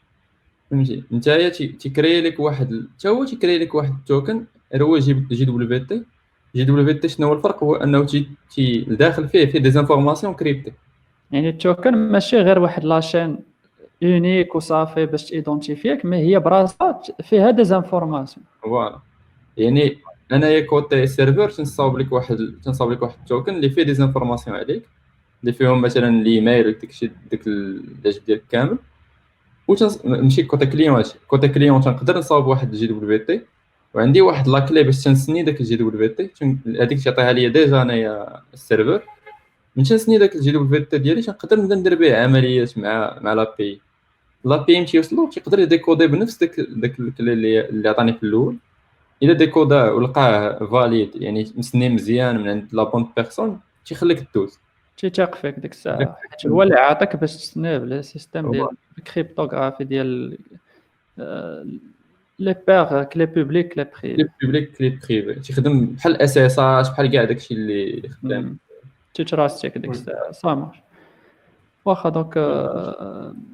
فهمتي. نتايا تيكري لك واحد هو تيكري لك واحد التوكن غير هو جي دبليو في تي. جي دبليو في تي شنو هو الفرق هو انه الداخل فيه دي انفورماسيون كريبتي. يعني التوكن ماشي غير واحد لاشين يونيك وصافي باش تيدونتيفيك مي هي براسها فيها دي انفورماسيون. فوالا يعني انايا كوتي سيرفر تنصاوب لك واحد التوكن اللي فيه دي انفورماسيون عليك اللي فيهم مثلا الايميل داكشي داك اللاجب ديالك كامل. ماشي كوتي كليون تنقدر نصاوب واحد جي دبليو في تي وعندي واحد لاكلي باش تنسني داك الجي دبليو في تي هذيك تعطيها ليا ديجا انايا السيرفر من تنسني داك الجي دبليو في تي ديالي تنقدر نبدا ندير به عمليات مع لابي مشي يوصلو تيقدر يديكودي بنفس داك الكلي اللي عطاني في الاول. الا ديكودا ولقاه فاليد يعني مسني مزيان من عند لا بون بيرسون تيخليك دوز تيثق فيك ديك الساعه حيت هو اللي عاطيك باش تسنى بلا سيستيم ديال الكريبتوغرافي ديال لي بير كلي بوبليك كلي بريفي تيخدم بحال اس اس اش بحال كاع داكشي اللي خدام تيتراستيك ديك الساعه صامر واخا دونك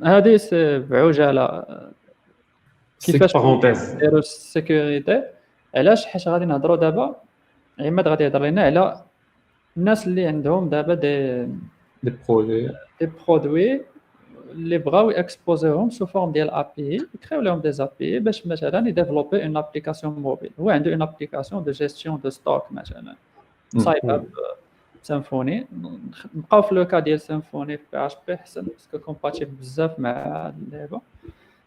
هذه سي بعجاله كيفاش بارونتيز نديرو السيكوريتي. علاش؟ حيت غادي نهضروا دابا عماد غادي يهضر لنا على الناس اللي عندهم دابا دي بروجي دي برودوي اللي بغاو اكسبوزيهم سو فورم ديال اي بي يكريو لهم دي اي بي باش مثلا يديفلوبي اون ابليكاسيون موبيل. هو عنده اون ابليكاسيون دو جيستيون دو ستوك مثلا صايبه سيمفوني. نبقاو في لو كا ديال سيمفوني في بي اش بي حسن باسكو كومباتيبل بزاف مع اللعبه.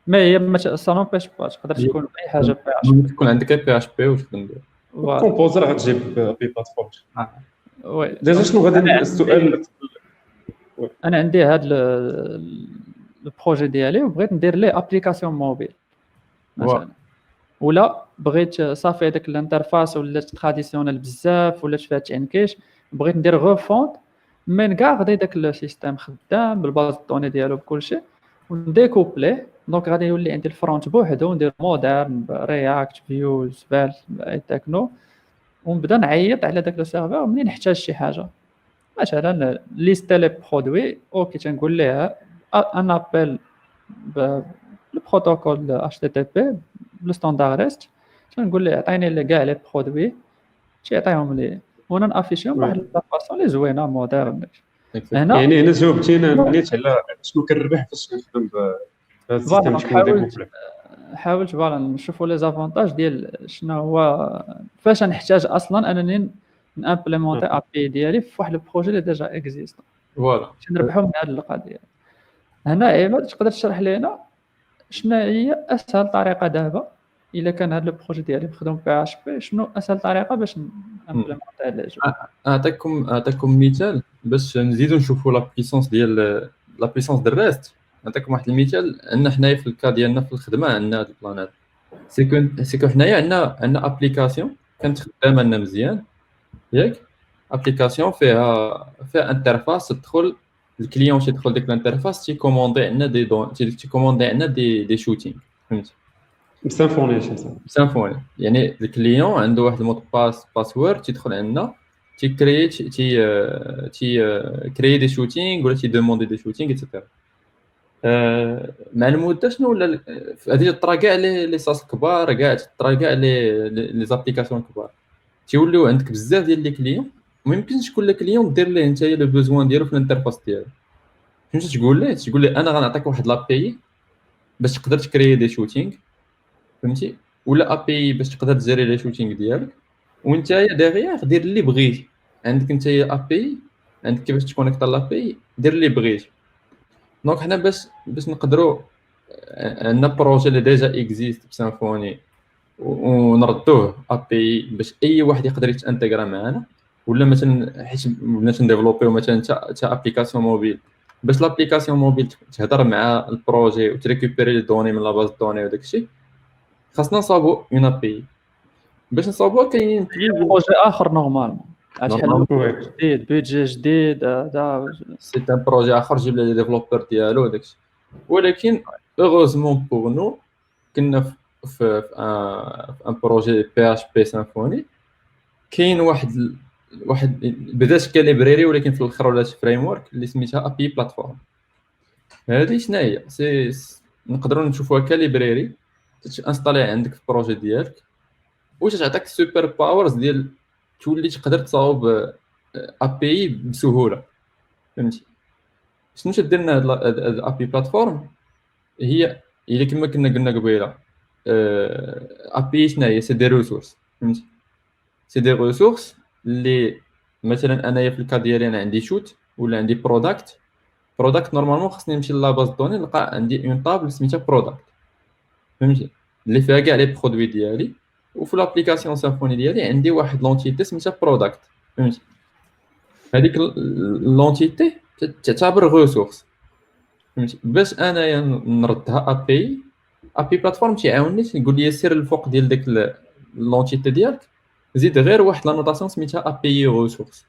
ما هي ما سالون باش با تقدر تكون اي حاجه بي اش بي. تكون عندك بي اش بي وتخدم به. كومبوزر غتجيب بي بلاتفورم. وي ديجا شنو غادي السؤال؟ انا عندي هاد البروجي ديالي وبغيت ندير ليه ابليكاسيون موبيل مثلا، ولا بغيت صافي هذاك الانترفاس ولات تراديسيونيل بزاف ولات فيها تعنكيش، بغيت ندير غوفونت من كاع غادي داك السيستم خدام بالباز دوني ديالو بكل شيء ونديكوبليه. دونك غادي يولي عندي الفرونت بوحدو وندير مودرن رياكت فيوز فال اي تكنو ونبدا نعيط على داك السيرفر منين نحتاج شي حاجه. مثلا ليست لي برودوي اوكي تنقول ليه ان ابل بالبروتوكول اتش تي تي بي بالستاندار ريست، تنقول ليه عطيني لي كاع لي برودوي تيعطيهم لي وانا نافيشيهم بواحد لا فاصون لي زوينه مودرن. هنا يعني هنا جاوبتينا نيت على شنو كنربح فاش نخدم بهذا السيستم شكون ديكوبلي. حاولت فوالا نشوفوا لي زافونتاج ديال شنو هو فاش نحتاج اصلا انني نامبليمونتي ا بي ديالي في واحد البروجي اللي ديجا اكزيست فوالا نربحوا من هذه القضيه. هنا عماد تقدر تشرح لنا شنو هي اسهل طريقه دابا الا كان هذا البروجي ديالي مخدوم بي اش بي، شنو اسهل طريقه باش نامبليمونتي هذا الجو؟ اعطيكم مثال باش نزيدو نشوفوا لا بيسونس ديال لا بيسونس ديال الريست. نعطيكم واحد المثال. عندنا حنايا في الكا ديالنا في الخدمه عندنا هذا البلان هذا سيكو حنايا عندنا ابليكاسيون كانت خدامه لنا مزيان ياك. ابليكاسيون فيها انترفاس تدخل الكليون تيدخل ديك الانترفاس تيكوموندي عندنا دي دون تيكوموندي عندنا دي شوتينغ فهمتي سيمفوني سيمفوني. يعني الكليون عنده واحد المود باسورد تيدخل عندنا تيكري كريي دي شوتينغ ولا تيدوموندي دي شوتينغ ايتترا. مع المده شنو ولا هذه طرا كاع لي ساس كبار كاع طرا كاع لي زابليكاسيون كبار تيوليو عندك بزاف ديال لي كليون وما يمكنش كل كليون دير ليه نتايا لو بوزوان ديالو في الانترفاس ديالو. فهمتي تقول ليه انا غنعطيك واحد لابي باش تقدر تكري دي شوتينغ فهمتي ولا ابي باش تقدر تجري لي شوتينغ ديالك وانتايا ديغيير دير اللي بغيتي. عندك نتايا ابي عندك كيفاش تكونيكتا لابي دير اللي بغيتي. دونك حنا باش نقدروا عندنا بروجي اللي ديجا اكزيست بسيمفوني ونردوه ابي باش اي واحد يقدر يتانتيغرا معنا ولا مثلا حيت بغينا نديفلوبيو مثلا تا ابليكاسيون موبيل باش لابليكاسيون موبيل تهضر مع البروجي وتريكوبيري لي دوني من لا باز دوني وداك الشيء خاصنا نصاوبو اون ابي. باش نصاوبوها كاينين بروجي اخر نورمالمون شحال جديد بيدجي جديد سي ان بروجي اخر جيب لي ديفلوبر ديالو وداك الشيء. ولكن هوروزمون بور نو كنا في ان بروجي بي اش بي سيمفوني كاين واحد بدات كاليبراري ولكن في الاخر ولات فريم ورك اللي سميتها ابي بلاتفورم. هذه شنو هي سي نقدروا نشوفوها كاليبراري تانستالي عندك في البروجي ديالك واش تعطيك سوبر باورز ديال تولي تقدر تصاوب ابي بسهوله فهمتي. شنو درنا هاد الابي بلاتفورم هي الا كما قلنا قبيله ابي شنو هي سي دي ريسورس فهمتي. سي دي ريسورس اللي مثلا انايا في الكا ديالي انا عندي شوت ولا عندي برودكت نورمالمون خصني نمشي لاباز دوني نلقى عندي اون طابل سميتها برودكت فهمتي اللي فيها كاع لي برودوي ديالي. وفي لابليكاسيون سيمفوني ديالي عندي واحد لونتيتي سميتها برودكت فهمتي. هذيك لونتيتي تعتبر ريسورس فهمتي. باش انايا نردها ابي بلاتفورم تيعاونني تيقول لي سير الفوق ديال ديك لونتيتي ديالك زيد غير واحد لا نوتاسيون سميتها ابي ريسورس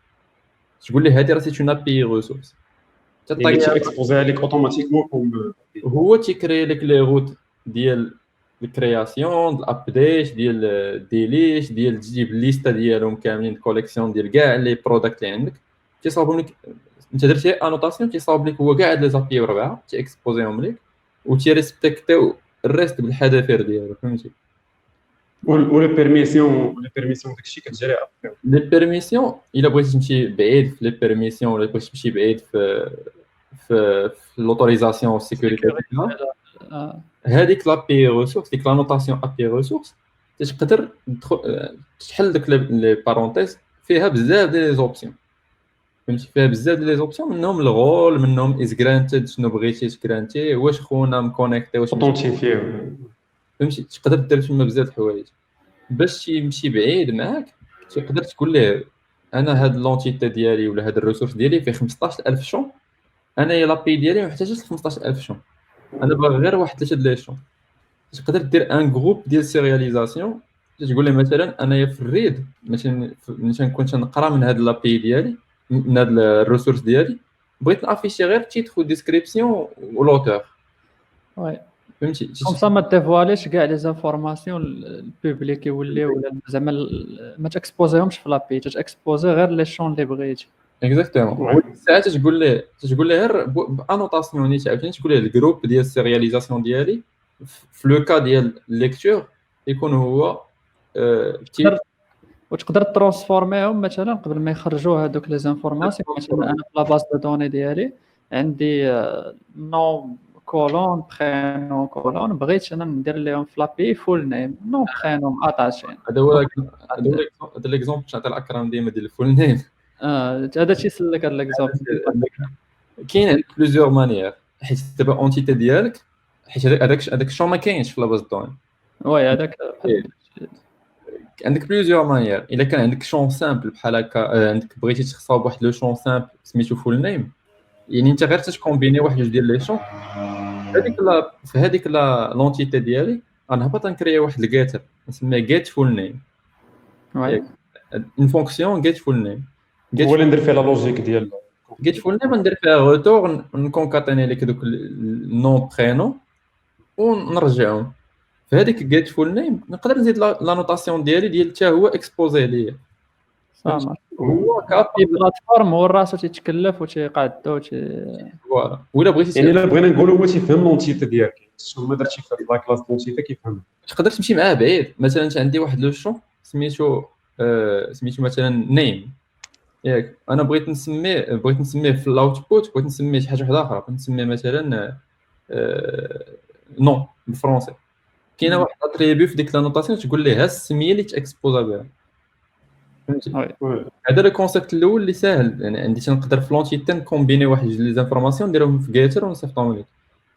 تقول لي هذه راه سي اون ابي ريسورس يعني تي اكسبوزي لك اوتوماتيكمون هو تيكري لك لي روت ديال الكرياسيون الابديت ديال ديليت ديال تجيب ليستا ديالهم كاملين كوليكسيون ديال كاع لي برودكت اللي عندك تيصاوبهم لك انت درتي انوتاسيون تيصاوب لك هو كاع هاد لي زابي 4 تيكسبوزيهم لك وتيريسبكتيو الريست بالحذافير ديالو فهمتي. ولي بيرميسيون داكشي كتجري ابري. لي بيرميسيون الا بغيتي تمشي بعيد في لي بيرميسيون ولا بغيتي تمشي بعيد في لوتوريزاسيون والسيكوريتي هذيك لابي ريسورس ديك لا نوتاسيون ابي ريسورس تقدر تحل داك لي بارونتيز فيها بزاف ديال لي زوبسيون فهمتي فيها بزاف ديال لي زوبسيون منهم الغول منهم از جرانتد شنو بغيتي تكرانتي واش خونا مكونيكتي واش اوثنتيفي فهمتي تقدر دير تما بزاف د الحوايج باش يمشي بعيد معاك تقدر تقول له انا هاد لونتيتي ديالي ولا هاد الريسورس ديالي فيه 15000 شون انا لابي ديالي ما محتاجش 15000 شون انا باغي غير واحد 3 د لي شون تقدر دير ان جروب ديال سيرياليزاسيون تقول لي مثلا انايا في الريد ملي نكون تنقرا من هاد لابي ديالي من هاد الريسورس ديالي بغيت نافيشي غير تيتر و ديسكريبسيون ولوتور وي فهمتي كوم سا ما ديفواليش كاع لي زانفورماسيون البوبليك يوليو ولا زعما ما تاكسبوزيهمش في لابي تاكسبوزي غير لي شون اللي بغيتي اكزاكتومون ساعات تقول له غير بانوتاسيون نيت عاوتاني تقول له الجروب ديال السيرياليزاسيون ديالي في لو كا ديال ليكتور يكون هو وتقدر ترانسفورميهم مثلا قبل ما يخرجوا هذوك لي زانفورماسيون مثلا انا في لا باز دو دوني ديالي عندي نو كولون برينون كولون بغيت انا ندير لهم في لابي فول نيم نو برينون اتاشين هذا هو ليكزومبل تاع الاكرام ديما ديال الفول نيم هذا تيسلك هذا ليكزامبل كاين بليزيور مانيير حيت دابا اونتيتي ديالك حيت هذاك الشون ما كاينش في لاباز دوني وي هذاك عندك بليزيور مانيير الا كان عندك شون سامبل بحال هكا عندك بغيتي تخصاو بواحد لو شون سامبل سميتو فول نيم يعني انت غير تكومبيني واحد جوج ديال لي شون في هذيك لونتيتي ديالي غنهبط نكري واحد الجيتر نسميه جيت فول نيم وي اون فونكسيون جيت فول نيم هو اللي ندير فيها لا لوجيك ديال جيت فول نيم ندير فيها روتور نكونكاتيني لك دوك النون برينون ونرجعهم في هذيك جيت فول نيم نقدر نزيد لا نوتاسيون ديال حتى هو اكسبوزي ليا صافي هو كابي بلاتفورم هو راسو تيتكلف وتيقادو فوالا ولا بغيتي يعني الا بغينا نقولوا هو تيفهم لونتيتي ديالك شنو ما درتي في لا كلاس لونتيتي كيفهم تقدر تمشي معاه بعيد مثلا انت عندي واحد لو شون سميتو مثلا نيم ياك انا بغيت نسميه في الاوتبوت بغيت نسميه شي حاجه واحده اخرى بغيت نسميه مثلا نو بالفرنسي كاينه واحد اتريبيو في ديك لا نوتاسيون تقول ليه ها السميه اللي تاكسبوزا بها فهمتي هذا لو كونسيبت الاول اللي ساهل يعني عندي تنقدر في لونتيتي نكومبيني واحد لي زانفورماسيون نديرهم في جيتر ونصيفطهم لك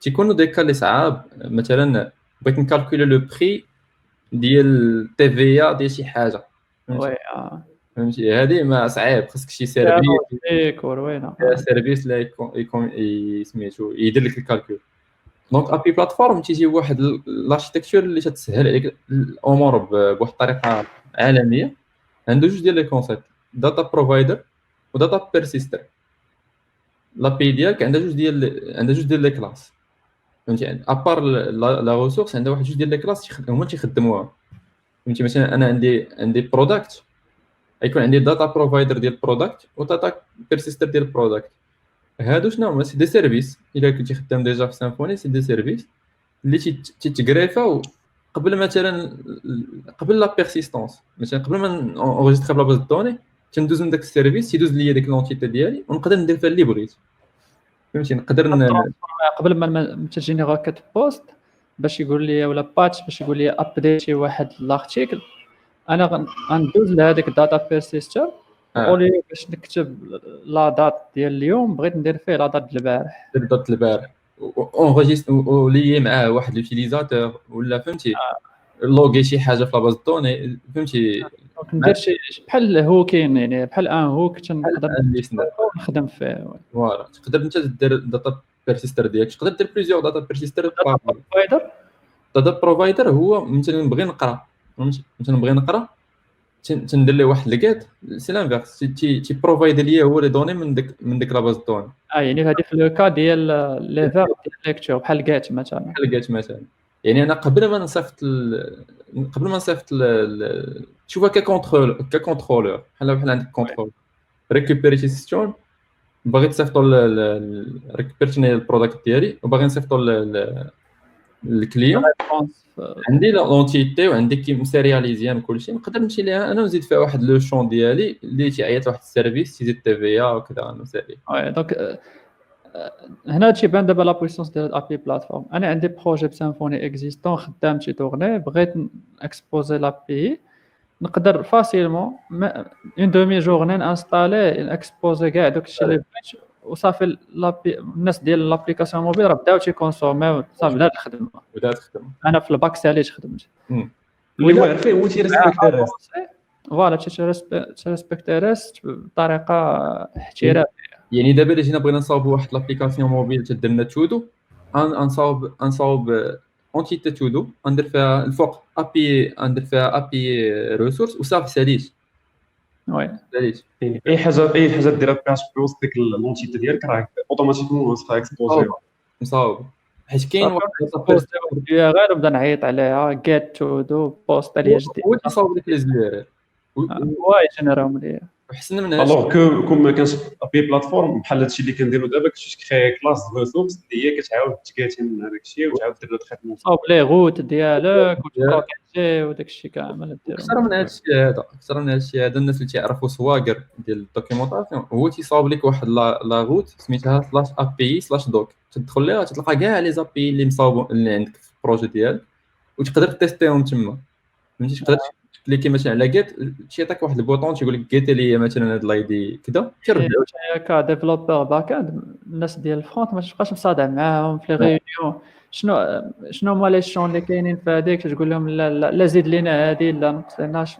تيكونوا دي كا اللي صعاب مثلا بغيت نكالكولي لو بري ديال تي في ديال شي حاجه وي فهمتي هذه ما صعيب خاصك شي سيرفيس ديكور وينا سيرفيس لا يكون سميتو يدير لك الكالكول دونك ابي بلاتفورم تيجي واحد الاركتيكتور اللي تتسهل عليك الامور بواحد الطريقه عالميه عنده جوج ديال لي كونسيبت داتا بروفايدر وداتا بيرسيستر لابي ديالك عندها جوج ديال لي كلاس فهمتي ابار لا ريسورس عندها واحد جوج ديال لي كلاس هما تيخدموها فهمتي مثلا انا عندي برودكت يكون عندي داتا بروفايدر ديال برودكت وداتا بيرسيستر ديال برودكت هادو شنو هما سي دي سيرفيس الا كنتي خدام ديجا في سيمفوني سي دي سيرفيس اللي تيتغريفاو قبل لا بيرسيستونس مثلا قبل ما انغيستري بلا باز دوني تندوز من داك السيرفيس يدوز ليا ديك لونتيتي ديالي ونقدر ندير فيها اللي بغيت فهمتي نقدر قبل ما تجيني راكت بوست باش يقول لي ولا باتش باش يقول لي ابديتي واحد لارتيكل انا غندوز لهذيك الداتا بيرسيستر قولي باش نكتب لا دات ديال اليوم بغيت ندير فيه لا دات البارح دات البارح اونغيستر ولي معاه واحد لوتيليزاتور ولا فهمتي لوغي شي حاجه في لاباز دوني فهمتي ندير شي بحال هوكين يعني بحال ان هوك تنقدر نخدم فيه فوالا تقدر انت دير داتا بيرسيستر ديالك تقدر دير بليزيور داتا بيرسيستر بروفايدر داتا بروفايدر هو مثلا نبغي نقرا فهمتي مثلا نبغي نقرا تندير له واحد الكيت سي لانفيرس تي بروفايد ليا هو لي دوني من ديك لاباز دوني يعني هذه في لو كا ديال لي فيرب ديال ليكتور بحال جات مثلا يعني انا قبل ما نصيفط تشوفها ككونترولور بحال عندك كونترول ريكوبيريتي سيستم باغي تصيفطو ريكوبيرتيني البرودكت ديالي وباغي نصيفطو للكليون. عندي لونتيتي وعندي كي مسيرياليزيان كلشي، نقدر نمشي ليها انا ونزيد فيها واحد لو شون ديالي اللي تيعيط واحد السيرفيس تيزيد تي في وكذا مسائل. وي دونك هنا تيبان دابا لا بويسونس ديال الابي بلاتفورم. انا عندي بروجي بسيمفوني اكزيستون خدام تيتورني، بغيت اكسبوزي لابي، نقدر فاسيلمون اون دومي جورني انستالي اكسبوزي كاع داكشي اللي بغيت وصافي. لابي الناس ديال لابليكاسيون موبيل راه بداو تيكونسوميو صافي بدات الخدمه. بدات تخدم انا في الباك ساليت خدمت اللي واعر فيه هو تيريسبكتي الريست. فوالا تيريسبكتي الريست بطريقه احترافيه. يعني دابا الا جينا بغينا نصاوبوا واحد لابليكاسيون موبيل تدير لنا تودو، نصاوب اونتيتي تودو، ندير فيها الفوق ابي، ندير فيها ابي ريسورس وصافي ساليت. وي ساليت اي حاجه ديرها باش بوسط ديك لونتيتي ديالك راه اوتوماتيكمون غتبقى اكسبوزي. مصاوب حيت كاين واحد غير نبدا نعيط عليها جيت تودو بوست عليا جديد هو تصاوب ديك لي زير واي جينيرالمون ليا وحسن منها. الوغ كو ما كانش ابي بلاتفورم بحال هادشي اللي كنديرو دابا، كنتي كريي كلاس ريسورس اللي هي كتعاود تكاتي من هذاك الشيء وتعاود دير له تريتمون صاوب لي غوت ديالك وتبروكيتي وداك الشيء كامل ديرو. اكثر من هذا الشيء هذا، اكثر من هذا الشيء هذا، الناس اللي تعرفوا سواقر ديال الدوكيومونطاسيون هو تيصاوب لك واحد لا غوت سميتها /api/doc، تدخل ليها تلقى كاع لي زابي اللي مصاوبين اللي عندك في البروجي ديالك وتقدر تيستيهم تما. فهمتي تقدر كليكي مثلا على جيت تيعطيك واحد البوطون تيقول لك جيت لي مثلا هاد لايدي كذا تيرجعوا. كا ديفلوبر باك اند الناس ديال الفرونت ما تبقاش مصادع معاهم في لي ريونيون. شنو هما لي شون اللي كاينين في هذيك، تقول لهم لا لا لا زيد لينا هذه لا نقص لناش،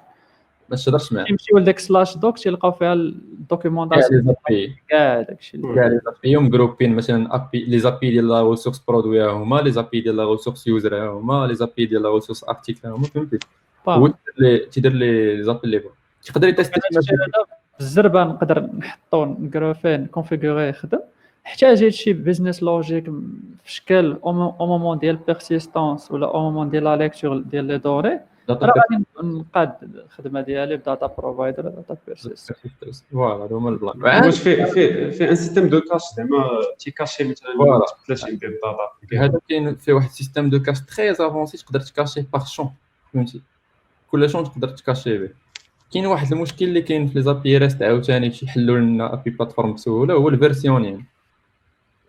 ما تقدرش معاه. يمشيو لداك سلاش دوك تيلقاو فيها الدوكيومونطاسيون كاع داكشي كاع لي زابي جروبين مثلا ابي لي زابي ديال لا ريسورس برودوي هما، لي زابي ديال لا ريسورس يوزر هما، لي زابي ديال لا ريسورس ارتيكل هما. فهمتي هو تيدير لي زابي اللي بغا تقدر يتيستي بالزربه، نقدر نحطو نكروفيه نكونفيغوري يخدم حتى جات شي بيزنس لوجيك في شكل او مومون ديال بيرسيستانس ولا او مومون ديال لا ليكتور ديال لي دوري، راه غادي نقاد الخدمه ديالي بداتا بروفايدر داتا بيرسيستانس. فوالا هما البلان. واش في ان سيستيم دو كاش زعما تيكاشي مثلا 30 ديال الداتا. هذا كاين في واحد سيستيم دو كاش تري افونسي تقدر تكاشيه باغ شون. فهمتي كل شون تقدر تكاشيه به. كاين واحد المشكل اللي كاين في لي زابي ريست عاوتاني شي يحلوا لنا ابي بلاتفورم بسهوله، هو الفيرسيونين.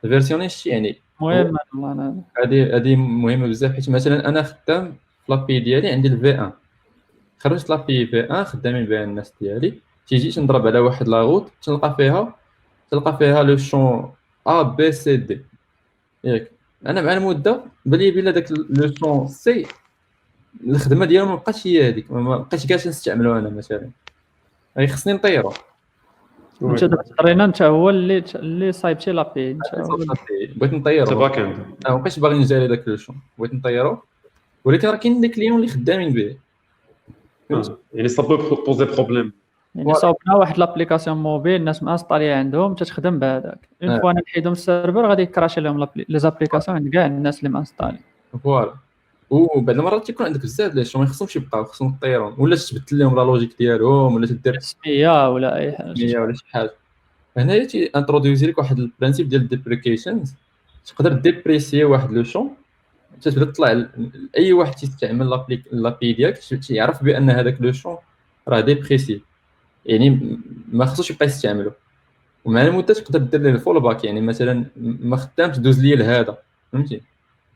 الفيرسيونين شي يعني المهم انا هذه مهمه بزاف، حيت مثلا انا خدام في لابي ديالي عندي الفي 1 خرجت لابي في 1 خدامين بها الناس ديالي، تيجي نضرب على واحد لاغوت تلقى فيها لو شون ا بي سي دي ياك. انا مع المده بلي بلا داك لو شون سي الخدمه ديالو ما بقاش هي هذيك، ما بقيتش كاع نستعملو انا مثلا، غير خصني نطيرو. انت تقرينا انت هو اللي صايبتي لابي، انت بغيت نطيرو تباك اند ما بقيتش باغي نجاري داك لو شون، بغيت نطيرو، ولكن راه كاين دي كليون اللي خدامين به. يعني سا بو بوزي بروبليم. يعني صاوبنا واحد لابليكاسيون موبيل الناس مانستاليه عندهم تتخدم بهذاك، اون فوا نحيدهم السيرفر غادي يكراشي لهم لي زابليكاسيون عند كاع الناس اللي مانستالي. فوالا وبعض المرات تيكون عندك بزاف لي شون ما خصهمش يبقاو، خصهم طيرهم ولا تبدل لهم لا لوجيك ديالهم ولا تدير سميه ولا اي حاجه ولا شي حاجه. هنايا تي انترودوزي لك واحد البرانسيب ديال الديبريكيشنز، تقدر ديبريسي واحد لو شون تتبدا تطلع اي واحد تيستعمل لابي ديالك تيعرف بان هذاك لو شون راه ديبريسي، يعني ما خصوش يبقى يستعملو، ومع المده تقدر دير ليه الفول باك، يعني مثلا ما خدامش دوز ليا لهذا. فهمتي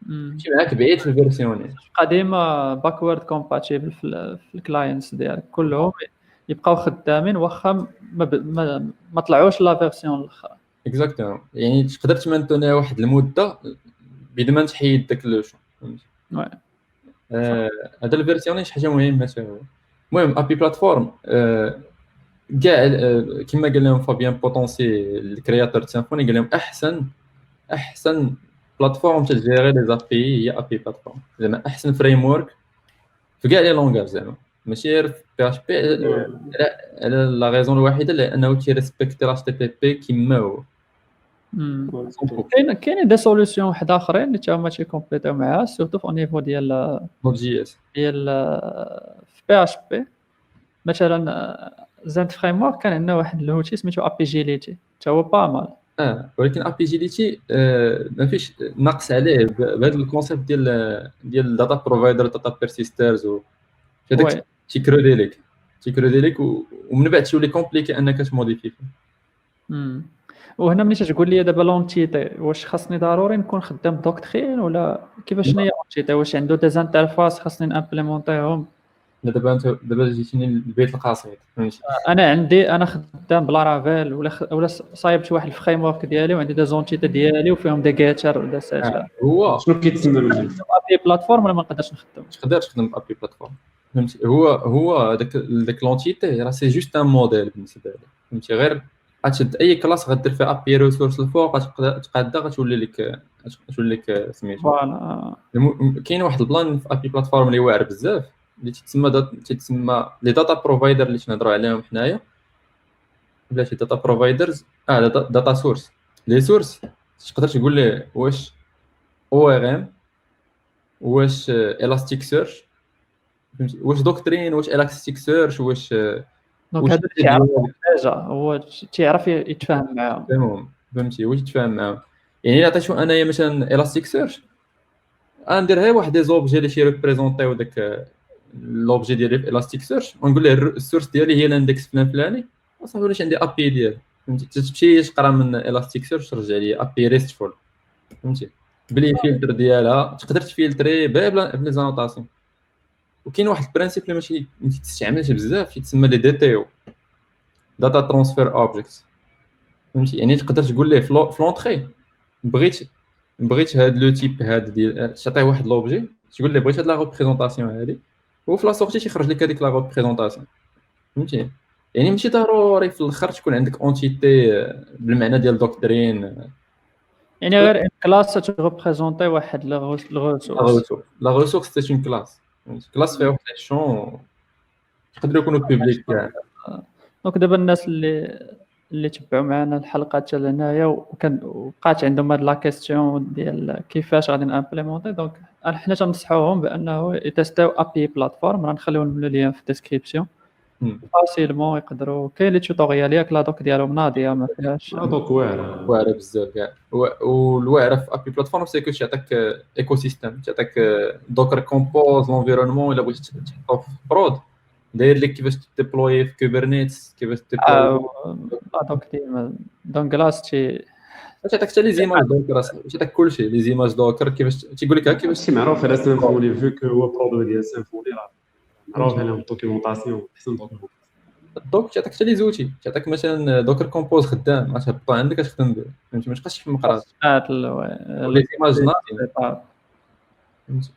ماشي معاك بعيد في الفيرسيون قديمه باكورد كومباتيبل في الكلاينتس ديالك كلهم يبقاو خدامين واخا ما طلعوش لا فيرسيون الاخرى. اكزاكتومون، يعني تقدر تمانتوني واحد المده بدون ما تحيد داك لو شون. فهمتي هذا الفيرسيون شي حاجه مهمه حتى. المهم ابي بلاتفورم كاع كما قال لهم فابيان بوتونسي الكرياتور سيمفوني، قال لهم احسن بلاتفورم تجيري لي زابي هي ابي بلاتفورم، زعما احسن فريم ورك في كاع لي لونغاج، زعما ماشي غير في بي اش بي، على لا ريزون الوحيده لانه تيريسبكتي الاش تي بي بي كيما هو. كاين دي سوليوشن واحد اخرين اللي هما تيكومبليتيو معها سورتو في نيفو ديال نوت جي اس ديال في بي اش بي مثلا زاد فريم ورك كان عندنا واحد الهوتي سميتو ابيجيليتي حتى هو با مال. ولكن ابيجيليتي ما فيش نقص عليه بهذا الكونسيبت ديال داتا بروفايدر داتا بيرسيسترز هذاك وي تيكرودي لك ومن بعد تولي كومبليكي انك تموديفي. امم وهنا ملي تقول لي دابا لونتيتي واش خاصني ضروري نكون خدام دوكترين ولا كيفاش شنو هي لونتيتي؟ واش عنده دي انترفاس خاصني نامبليمونطيهم؟ دابا جيتيني البيت القصيد فهمتي. انا خدام بلا رافيل ولا صايب شي واحد الفريم ورك ديالي وعندي دي زونتيتي ديالي وفيهم دي جيتر ولا ساجا. هو شنو كيتسنى منك؟ ابي بلاتفورم ولا ما نقدرش نخدم؟ تقدر تخدم بابي بلاتفورم فهمتي. هو داك لونتيتي راه سي جوست ان موديل بالنسبه لي فهمتي. غير غتشد اي كلاس غدير فيها ابي ريسورس الفوق غتقادها غتولي لك سميتو. فوالا كاين واحد البلان في ابي بلاتفورم اللي واعر بزاف اللي تتسمى لي داتا بروفايدر اللي تنهضروا عليهم حنايا بلاتي داتا بروفايدرز داتا سورس. لي سورس تقدر تقول ليه واش او ار ام واش الاستيك سيرش فهمتي واش دوكترين واش الاستيك سيرش واش دونك هذا تيعرف حاجه هو تيعرف يتفاهم معاهم تمام فهمتي واش يتفاهم معاهم. يعني الا عطيتو انايا مثلا الاستيك سيرش غندير غير واحد دي زوبجي اللي تيريبريزونطيو داك لوبجي ديالي في الاستيك سيرش ونقول له السورس ديالي هي الاندكس فلاني صافي ولاش عندي ابي ديال فهمتي. تمشي تقرا من الاستيك سيرش ترجع لي ابي ريستفول فهمتي بلي فيلتر ديالها تقدر تفلتري بلي زانوطاسيون. وكاين واحد البرانسيب اللي ماشي تستعملش بزاف يتسمى لي دي تي او داتا ترانسفير اوبجيكتس فهمتي. يعني تقدر تقول ليه في لونطري بغيت هاد لو تيب هاد ديال تعطيه واحد لوبجي تقول ليه بغيت هاد لا ريبريزونطاسيون هادي وفي لا سورتي تيخرج لك هذيك لا ريبريزونطاسيون فهمتي. يعني ماشي ضروري في الاخر تكون عندك اونتيتي بالمعنى ديال دوكترين. يعني غير ان كلاس تريبريزونطي واحد لو ريسورس. لا ريسورس سي اون كلاس كلاس فيها واحد الشون يقدروا يكونوا بوبليك كاع. دونك دابا الناس اللي تبعوا معنا الحلقه حتى لهنايا وبقات عندهم هاد لا كيسيون ديال كيفاش غادي نامبليمونطي دونك حنا تنصحوهم بانه يتستاو ابي بلاتفورم غنخليو لهم ليان في الديسكريبسيون فاسيلمون يقدروا. كاين لي توتوريال ياك لا دوك ديالهم ناضيه ما فيهاش دوك واعره بزاف كاع. والواعره في ابي بلاتفورم سي كو تعطيك ايكو سيستيم تعطيك دوكر كومبوز لونفيرونمون الا بغيتي تحطو في برود داير لك كيفاش تديبلوي في كوبرنيتس كيفاش تديبلوي دوك ديما دونك لاستي تعطيك حتى لي زيماج دوكر تعطيك كلشي لي زيماج دوكر كيفاش تيقول لك كيفاش شي معروف على سيمفوني فيو كو هو برودوي ديال سيمفوني راه معروف عليهم الدوكيومونطاسيون احسن دوكيومونطاسيون. دوك تعطيك حتى لي زوتي تعطيك مثلا دوكر كومبوز خدام غتهبطو عندك تخدم به فهمتي ما تبقاش تحمق راسك لي زيماج ناضي فهمتي.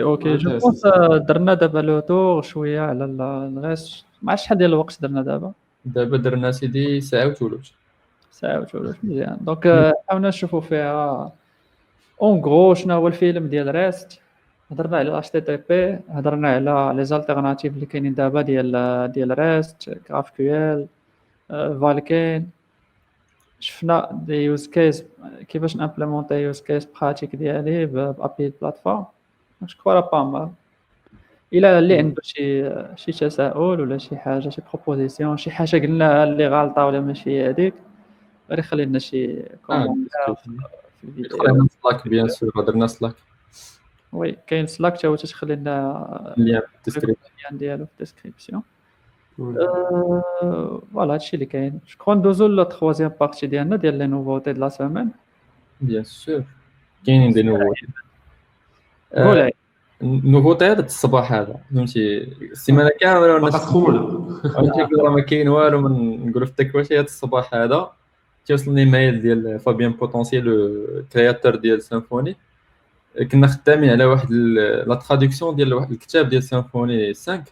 اوكي جو بونس درنا دابا لو تور شويه على الغاس ما عرفتش شحال ديال الوقت درنا دابا درنا سيدي ساعه وثلث مزيان. دونك حاولنا نشوفوا فيها اون غرو شنو هو الفيلم ديال ريست. هضرنا على اتش تي تي بي هضرنا على لي زالتيرناتيف اللي كاينين دابا ديال ريست جراف كيو ال فالكين. شفنا دي يوز كيس كيفاش نامبليمونطي يوز كيس براتيك ديالي بابي بلاتفورم جو كوا با مال. الى اللي عنده شي تساؤل ولا شي حاجه شي بروبوزيسيون شي حاجه قلناها اللي غلطه ولا ماشي هذيك غير يخلي لنا شي كومونتير في الفيديو. درنا سلاك بيان سور درنا سلاك وي كاين سلاك حتى هو تخلي لنا اللي في الديسكريبسيون ديالو في الديسكريبسيون. فوالا هادشي اللي كاين. جو ندوزو لا تروازيام بارتي ديالنا ديال لي نوفوتي دو لا سيمين. بيان سور كاينين دي نوفوتي قول نوفوتي هذا الصباح هذا فهمتي السيمانه كامله ما تخمونا فهمتي راه ما كاين والو من نقولوا في التكواشي هذا الصباح هذا توصلني ميل ديال فابيان بوتونسيال كرياتور ديال سيمفوني. كنا خدامين على واحد لا تراديكسيون ديال واحد الكتاب ديال سيمفوني 5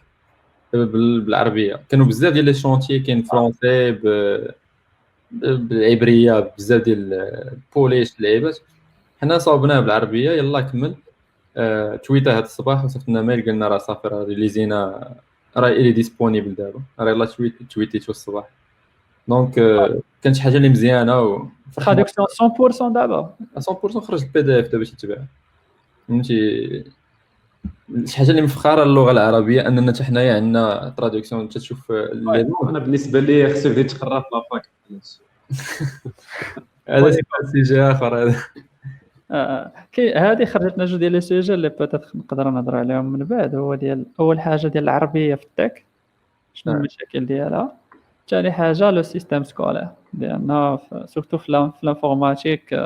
بالعربيه. كانوا بزاف ديال لي شونتيي كاين فرونسي بالعبريه بزاف ديال بوليش اللعيبات حنا صاوبناه بالعربيه يلا كمل. تويتا هذا الصباح وصفتنا ميل قلنا راه صافي راه ريليزينا راه الي ديسپونيبل دابا راه يلا تويتيتو الصباح. دونك كانت شي حاجه اللي مزيانه و تراديكسيون 100% دابا 100% خرج البي دي اف دابا تيتباع فهمتي. شي حاجه اللي مفخره اللغه العربيه اننا حتى حنايا عندنا تراديكسيون تشوف لي لونغ. انا بالنسبه لي خصو يبدا يتقرا في لافاك. هذا سي جي اخر هذا. كي هذه خرجت لنا جوج ديال لي سوجي اللي بوتيت نقدر نهضر عليهم من بعد. هو ديال اول حاجه ديال العربيه في التك، شنو المشاكل ديالها. ثاني حاجه لو سيستيم سكولير ديالنا سورتو في لانفورماتيك،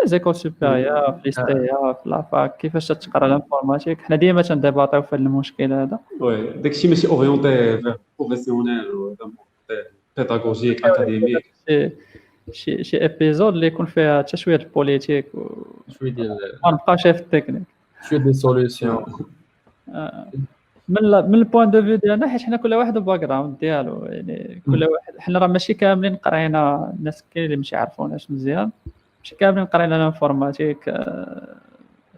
زيكول سوبيريور في ليستيا في لافاك، كيفاش تقرا لانفورماتيك. حنا ديما تنديباطيو في هذا المشكل هذا. وي داكشي ماشي اورينتي بروفيسيونيل ولا بيداغوجيك اكاديميك. شي ابيزود اللي يكون فيها حتى شويه البوليتيك شويه ديال ما نبقاوش في التكنيك. شويه ديال سوليوشن. من البوين دو فيو ديالنا، حيت حنا كل واحد الباك جراوند ديالو، يعني كل واحد حنا راه ماشي كاملين قرينا، الناس كاين اللي ماشي عارفوناش مزيان، ماشي كاملين قرينا الانفورماتيك،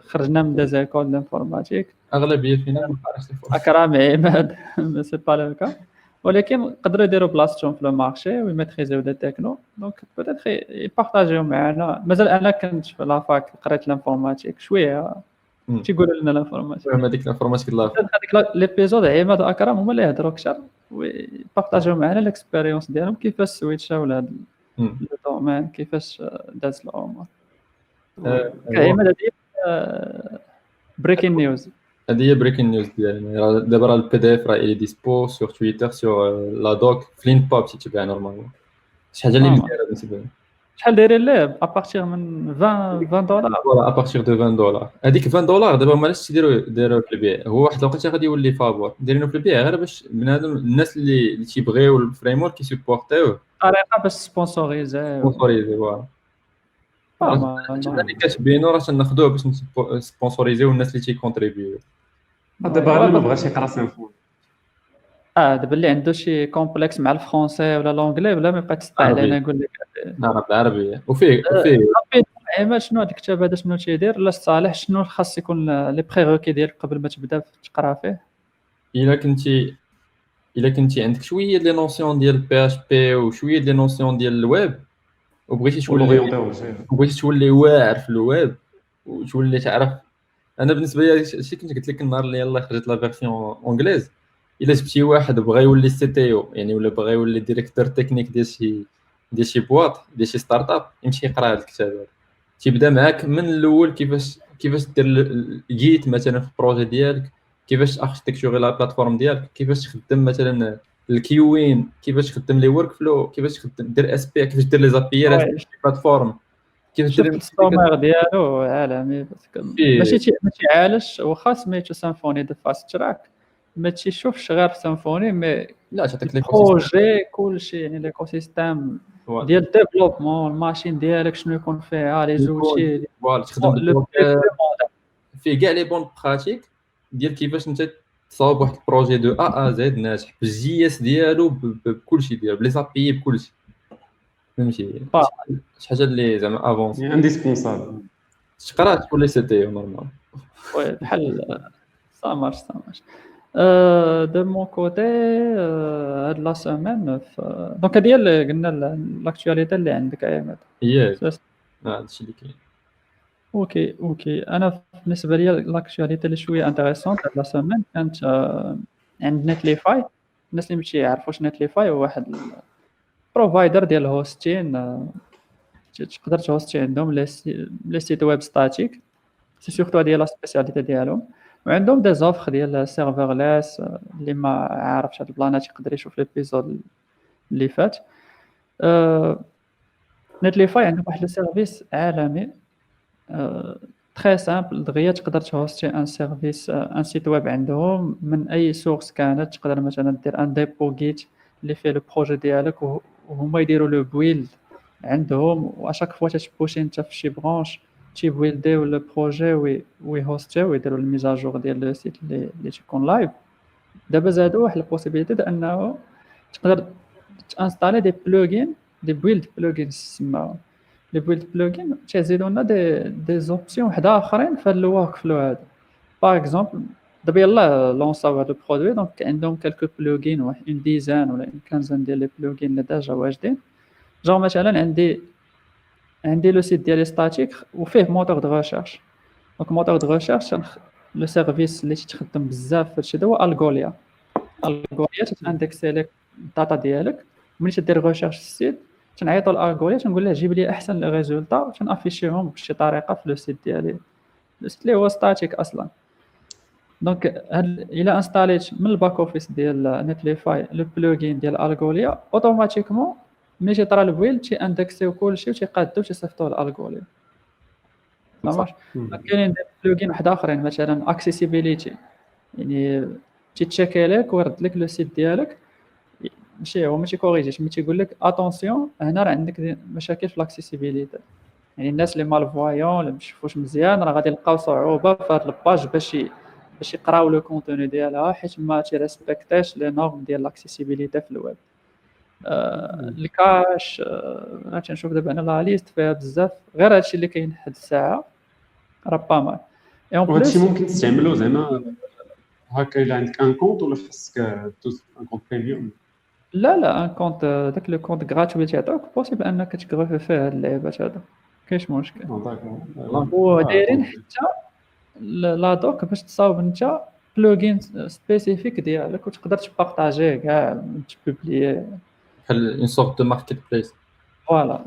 خرجنا من دازيكول الانفورماتيك. اغلبيه فينا ما قراش اكرام عماد سي با لو كا، ولكن قدروا يديروا بلاصتهم في لو مارشي ويميتريزيو دي تكنو. دونك بوتيتر يبارطاجيو معنا. مازال انا كنت في لافاك قريت الانفورماتيك شويه، تيقولوا لنا الانفورماتيك فهم هذيك الانفورماتيك لا هذيك ليبيزود عماد واكرم هما اللي يهضروا اكثر ويبارطاجيو معنا الاكسبيريونس ديالهم، كيفاش سويتشاو لهذا الدومين، كيفاش داز الامور. عماد هذه بريكين نيوز. هذه هي بريكين نيوز ديالنا. دابا راه البي دي اف راه الي ديسبو سور تويتر سور لا دوك فلين باب تيتباع نورمالمون. شي حاجه اللي مزيانه بالنسبه لي. شحال دايرين ليه ابارتيغ من 20 دولار؟ فوالا ابارتيغ دو 20 دولار. هذيك 20 دولار دابا مالاش تيديروا في البيع. هو واحد الوقت غادي يولي فابور دايرينو في البيع غير باش بنادم الناس اللي تيبغيو الفريم ورك كيسبورتيوه طريقه باش سبونسوريزي. فوالا اللي كتبينو راه تناخذوه باش نسبونسوريزيو الناس اللي تيكونتريبيو. دابا غير ما بغاش يقرا سيمفوني. دابا اللي عنده شي كومبلكس مع الفرونسي ولا لونجلي ولا ما بقى تسطع علينا نقول لك نعرف بالعربيه. وفيه عماد شنو هذا الكتاب هذا شنو تيدير؟ لا صالح شنو خاص يكون لي بريغوكي ديالك قبل ما تبدا تقرا فيه؟ الا كنتي عندك شويه ديال لي نوسيون ديال بي اش بي وشويه ديال لي نوسيون ديال الويب وبغيتي تولي واعر في الويب وتولي تعرف. انا بالنسبه لي شي كنت قلت لك النهار اللي يلاه خرجت لا فيرسيون اونغليز، الا جبتي واحد بغى يولي سي تي او يعني ولا بغى يولي ديريكتور تكنيك ديال شي بواط ديال شي ستارت اب، يمشي يقرا هذا الكتاب هذا. تيبدا معاك من الاول كيفاش دير الجيت مثلا في البروجي ديالك، كيفاش اركتيكتوري لا بلاتفورم ديالك، كيفاش تخدم مثلا الكيوين، كيفاش تخدم لي ورك فلو، كيفاش تخدم دير اس بي، كيفاش دير لي زابيير في البلاتفورم، كيفاش دير السومير ديالو عالمي. ماشي عالش واخا سميتو سيمفوني دو فاست تراك، ما تيشوفش غير سيمفوني مي لا تعطيك لي بروجي كلشي، يعني ليكو سيستيم ديال ديفلوبمون الماشين ديالك شنو يكون فيها لي زوتي فوالا تخدم فيه كاع لي بون براتيك ديال كيفاش انت تصاوب واحد البروجي دو ا زد ناجح بالجي اس ديالو بكلشي ديالو بلي زابي بكلشي، فهمتي؟ شي حاجه اللي زعما افونس انديسبونسابل تقرا تولي سي تي نورمال. وي بحال سامارش دو مون كوتي هاد لا سيمين دونك هادي اللي قلنا لاكtualité اللي عندك عماد. هادشي اللي كاين. اوكي انا بالنسبه لي لاكtualité اللي شويه انتريسونت هاد لا سيمين كانت عند نتليفاي. الناس اللي ماشي يعرفوش نتليفاي هو واحد بروفايدر ديال الهوستين، تقدر تهوستي عندهم لي سيت ويب ستاتيك، سي سورتو هادي لا سبيسياليتي ديالهم. وعندهم دي زوفر ديال سيرفرليس اللي ما عارفش هاد البلانات يقدر يشوف ليبيزود اللي فات. نتليفاي عندهم واحد السيرفيس عالمي تري سامبل دغيا تقدر تهوستي ان سيرفيس ان سيت ويب عندهم من اي سورس كانت. تقدر مثلا دير ان ديبو جيت اللي فيه لو بروجي ديالك وهما يديروا لو بويلد عندهم، واشاك فوا تبوشي انت في شي برانش تيبويلديو لو بروجي ويهوستيو ويديروا الميزاجور ديال لو سيت اللي تيكون لايف. دابا زادوا واحد البوسيبيليتي انه تقدر تانستالي دي بلوغين دي بويلد بلوغينز سماو لي بويلد بلوغين تيزيدوا لنا دي زوبسيون وحده اخرين في الورك فلو هذا. باغ اكزومبل دابا يلاه لونساو هذا البرودوي دونك عندهم كالكو بلوغين واحد اون ديزان ولا اون كانزان ديال لي بلوغين اللي ديجا واجدين. جون مثلا عندي لو سيت ديالي ستاتيك وفيه موتور دو ريشيرش. دونك موتور دو ريشيرش لو سيرفيس اللي تيتخدم بزاف فهادشي هذا هو الغوليا. الغوليا تاندكسي لك الداتا ديالك، ملي تدير ريشيرش في السيت تنعيطوا لالغوليا تنقول له جيب لي احسن لي ريزولطا وتنافيشيهم بشي طريقه في لو سيت ديالي. لو سيت اللي هو ستاتيك اصلا. دونك الا انستاليت من الباك اوفيس ديال نتليفاي لو بلوغين ديال الغوليا اوتوماتيكمون ملي تيطرا البويل تي اندكسيو كلشي وتيقادو تيصيفطوه للالغوليا. فهمت؟ كاينين دي بلوغين واحد اخرين مثلا اكسيسيبيليتي، يعني تيتشيكي لك ويرد لك لو سيت ديالك، ماشي هو ما تيكوريجيش مي تيقول لك اتونسيون هنا راه عندك مشاكل في لاكسيسيبيليتي، يعني الناس اللي مال فوايون اللي مشوفوش مزيان راه غادي يلقاو صعوبه في هاد الباج باش يقراو لو كونتوني ديالها حيت ما تيريسبكتاش لي نورم ديال لاكسيسيبيليتي في الويب. الكاش انا تنشوف دابا انا لا ليست فيها بزاف، غير هادشي اللي كاين حد الساعه راه با مال. اي اون وهادشي بليس ممكن تستعملو زعما هكا الا عندك ان كونت ولا خاصك توز ان كونت بريميوم؟ لا ان كونت داك لو كونت غراتوي يعطيوك بوسيبل انك تكغوف فيه هاد اللعيبات هذا كاينش مشكل. ودايرين حتى لا دوك باش تصاوب انت بلوغين سبيسيفيك ديالك وتقدر تبارطاجيه كاع تبوبليه بحال اون سورت دو ماركت بليس. فوالا.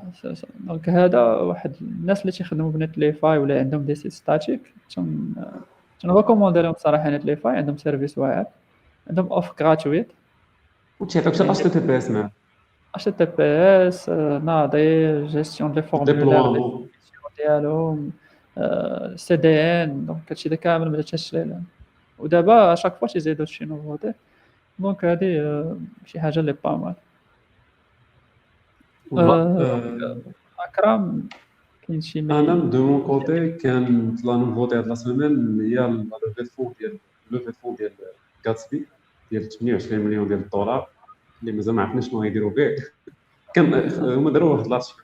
دونك هذا واحد الناس اللي تيخدموا بنتليفاي ولا عندهم دي سيت ستاتيك تنريكوموندي لهم صراحه نتليفاي عندهم سيرفيس واعر، عندهم اوف غراتويت وتعطيك حتى اش تي بي اس معاه HTTPS ناضي جيستيون دي فورمولير ديبلوامون ديالهم CDN. دونك هادشي دا كامل ما جاتش لينا، ودابا شاك فوا تيزيدو شي نوفوتي. دونك هادي شي حاجه اللي با مال. اكرم كاين شي انا دو مون كوتي كان لا نوفوتي هاد لا سيمين هي لا لوفي فون ديال غاتسبي ديال 28 مليون ديال الدولار اللي مازال ما عرفناش شنو غيديروا به. كان هما داروا واحد لارتيكل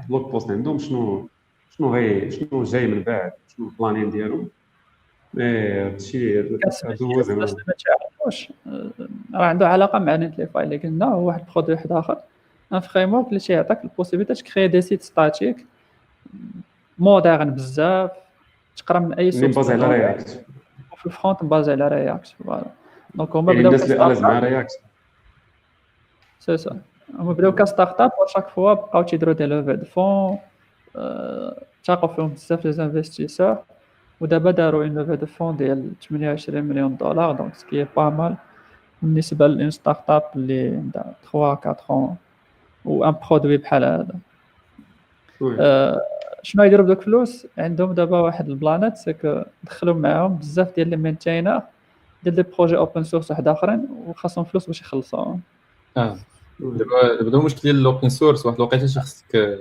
بلوك بوست عندهم شنو جاي من بعد، شنو البلانين ديالهم. هادشي هادو زعما ما تعرفوش راه عنده علاقه مع نتليفاي اللي قلنا هو واحد برودوي واحد اخر، ان فريم ورك اللي تيعطيك البوسيبيتي تكري دي سيت ستاتيك مودرن بزاف تقرا من اي اللي سورس بازي على رياكت. في الفرونت بازي على رياكت. فوالا دونك هما يعني بداو الناس اللي اليز مع رياكت سي سا هما بداو كستارت اب وشاك فوا بقاو تيديروا دي لوفي دو فون تاقوا فيهم بزاف لي انفستيسور، ودابا داروا اون لوفي دو فون ديال 28 مليون دولار. دونك سكي با مال بالنسبه للان ستارت اب اللي عندها 3 4 وان برودوي بحال هذا. شنو يديروا بدوك الفلوس؟ عندهم دابا واحد البلانات سك دخلوا معاهم بزاف ديال لي مينتينر ديال دي بروجي اوبن سورس واحد اخرين وخاصهم فلوس باش يخلصوهم. دابا المشكل ديال الاوبن سورس واحد الوقيته شي خصك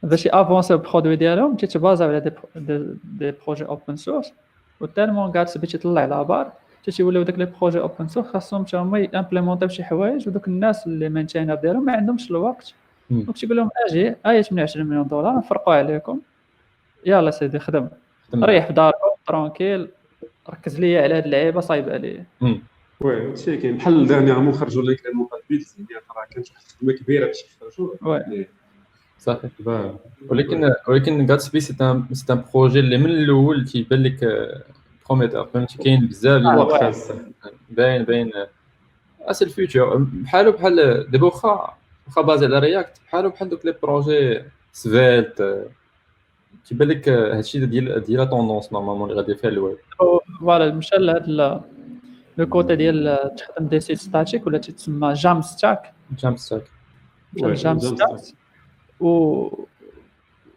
باش افونسي البرودوي ديالهم تيتبازاو على دي بروجي اوبن سورس، وتالمون كاع باش يطلع على بار تيوليو داك لي بروجي اوبن سورس خاصهم حتى هما امبليمونطيو شي حوايج، ودوك الناس اللي مينتينر ديالهم ما عندهمش الوقت. دونك تيقول لهم اجي 28 مليون دولار نفرقوا عليكم، يلا سيدي خدم ريح في داركم ترونكيل، ركز لي على هاد اللعيبه صايبه لي. وي هادشي كاين بحال دانييرمون خرجوا ليك الموبايل بيلز يعني راه كانت واحد الخدمه كبيره باش يخرجوا. صحيح. ولكن غاتسبي سي ان بروجي اللي من الاول تيبان لك بروميتور، فهمتي كاين بزاف الوقت باين اس الفيوتشر بحال دابا واخا بازي على رياكت بحال دوك لي بروجي سفيلت تيبان لك هادشي ديال طوندونس نورمالمون اللي غادي فيها الويب. فوالا مشى لهاد لو كوتي ديال تخدم دي سيت ستاتيك ولا تسمى جام ستاك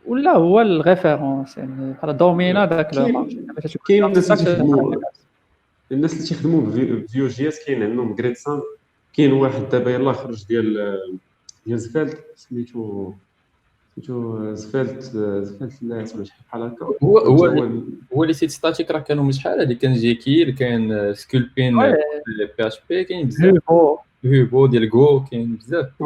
ولا هو الريفيرونس يعني بحال دومينا داك لو مارشي. كاين الناس اللي تيخدموا بفيو جي اس كاين عندهم غريدسان. كاين واحد دابا يلاه خرج ديال زفالت سميتو زفالت لا اسمه بحال هكا. هو لي سيت ستاتيك راه كانوا من شحال هذه، كان جيكير كان سكولبين بي اش بي كاين بزاف هوبو ديال جو كاين بزاف.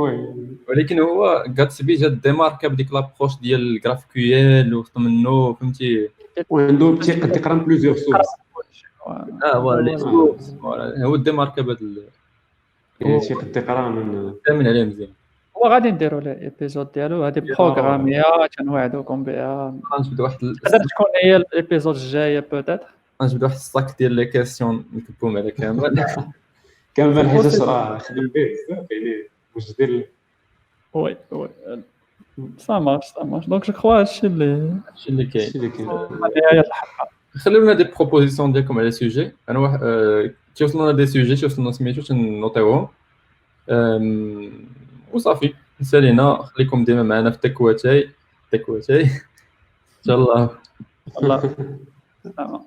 ولكن هو غاتسبي جا ديماركا بديك لابروش ديال الجرافيكيال وخط منه فهمتي، وعنده تيقد يقرا بليزيور سورس. فوالا هو ديماركا بهذا يعني تيقد يقرا من كامل عليه مزيان. وغادي نديروا لي ايبيزود ديالو هذه بروغراميه تنوعدوكم بها. غنجبد واحد تقدر تكون هي الايبيزود الجايه بوتيت. غنجبد واحد الصاك ديال لي كيسيون نكبهم على كامل. كامل حيت راه خدم به بزاف يعني واش دير وي ça marche donc je crois هادشي اللي هادشي اللي كاين. الشيء اللي كاين. نهايه الحلقه. خليونا دي بروبوزيسيون ديالكم على سوجي. انا واحد توصلنا دي سوجي توصلنا سميتو تنوطيوهم وصافي سالينا. خليكم ديما معنا في تكواتاي ان شاء الله. الله تمام.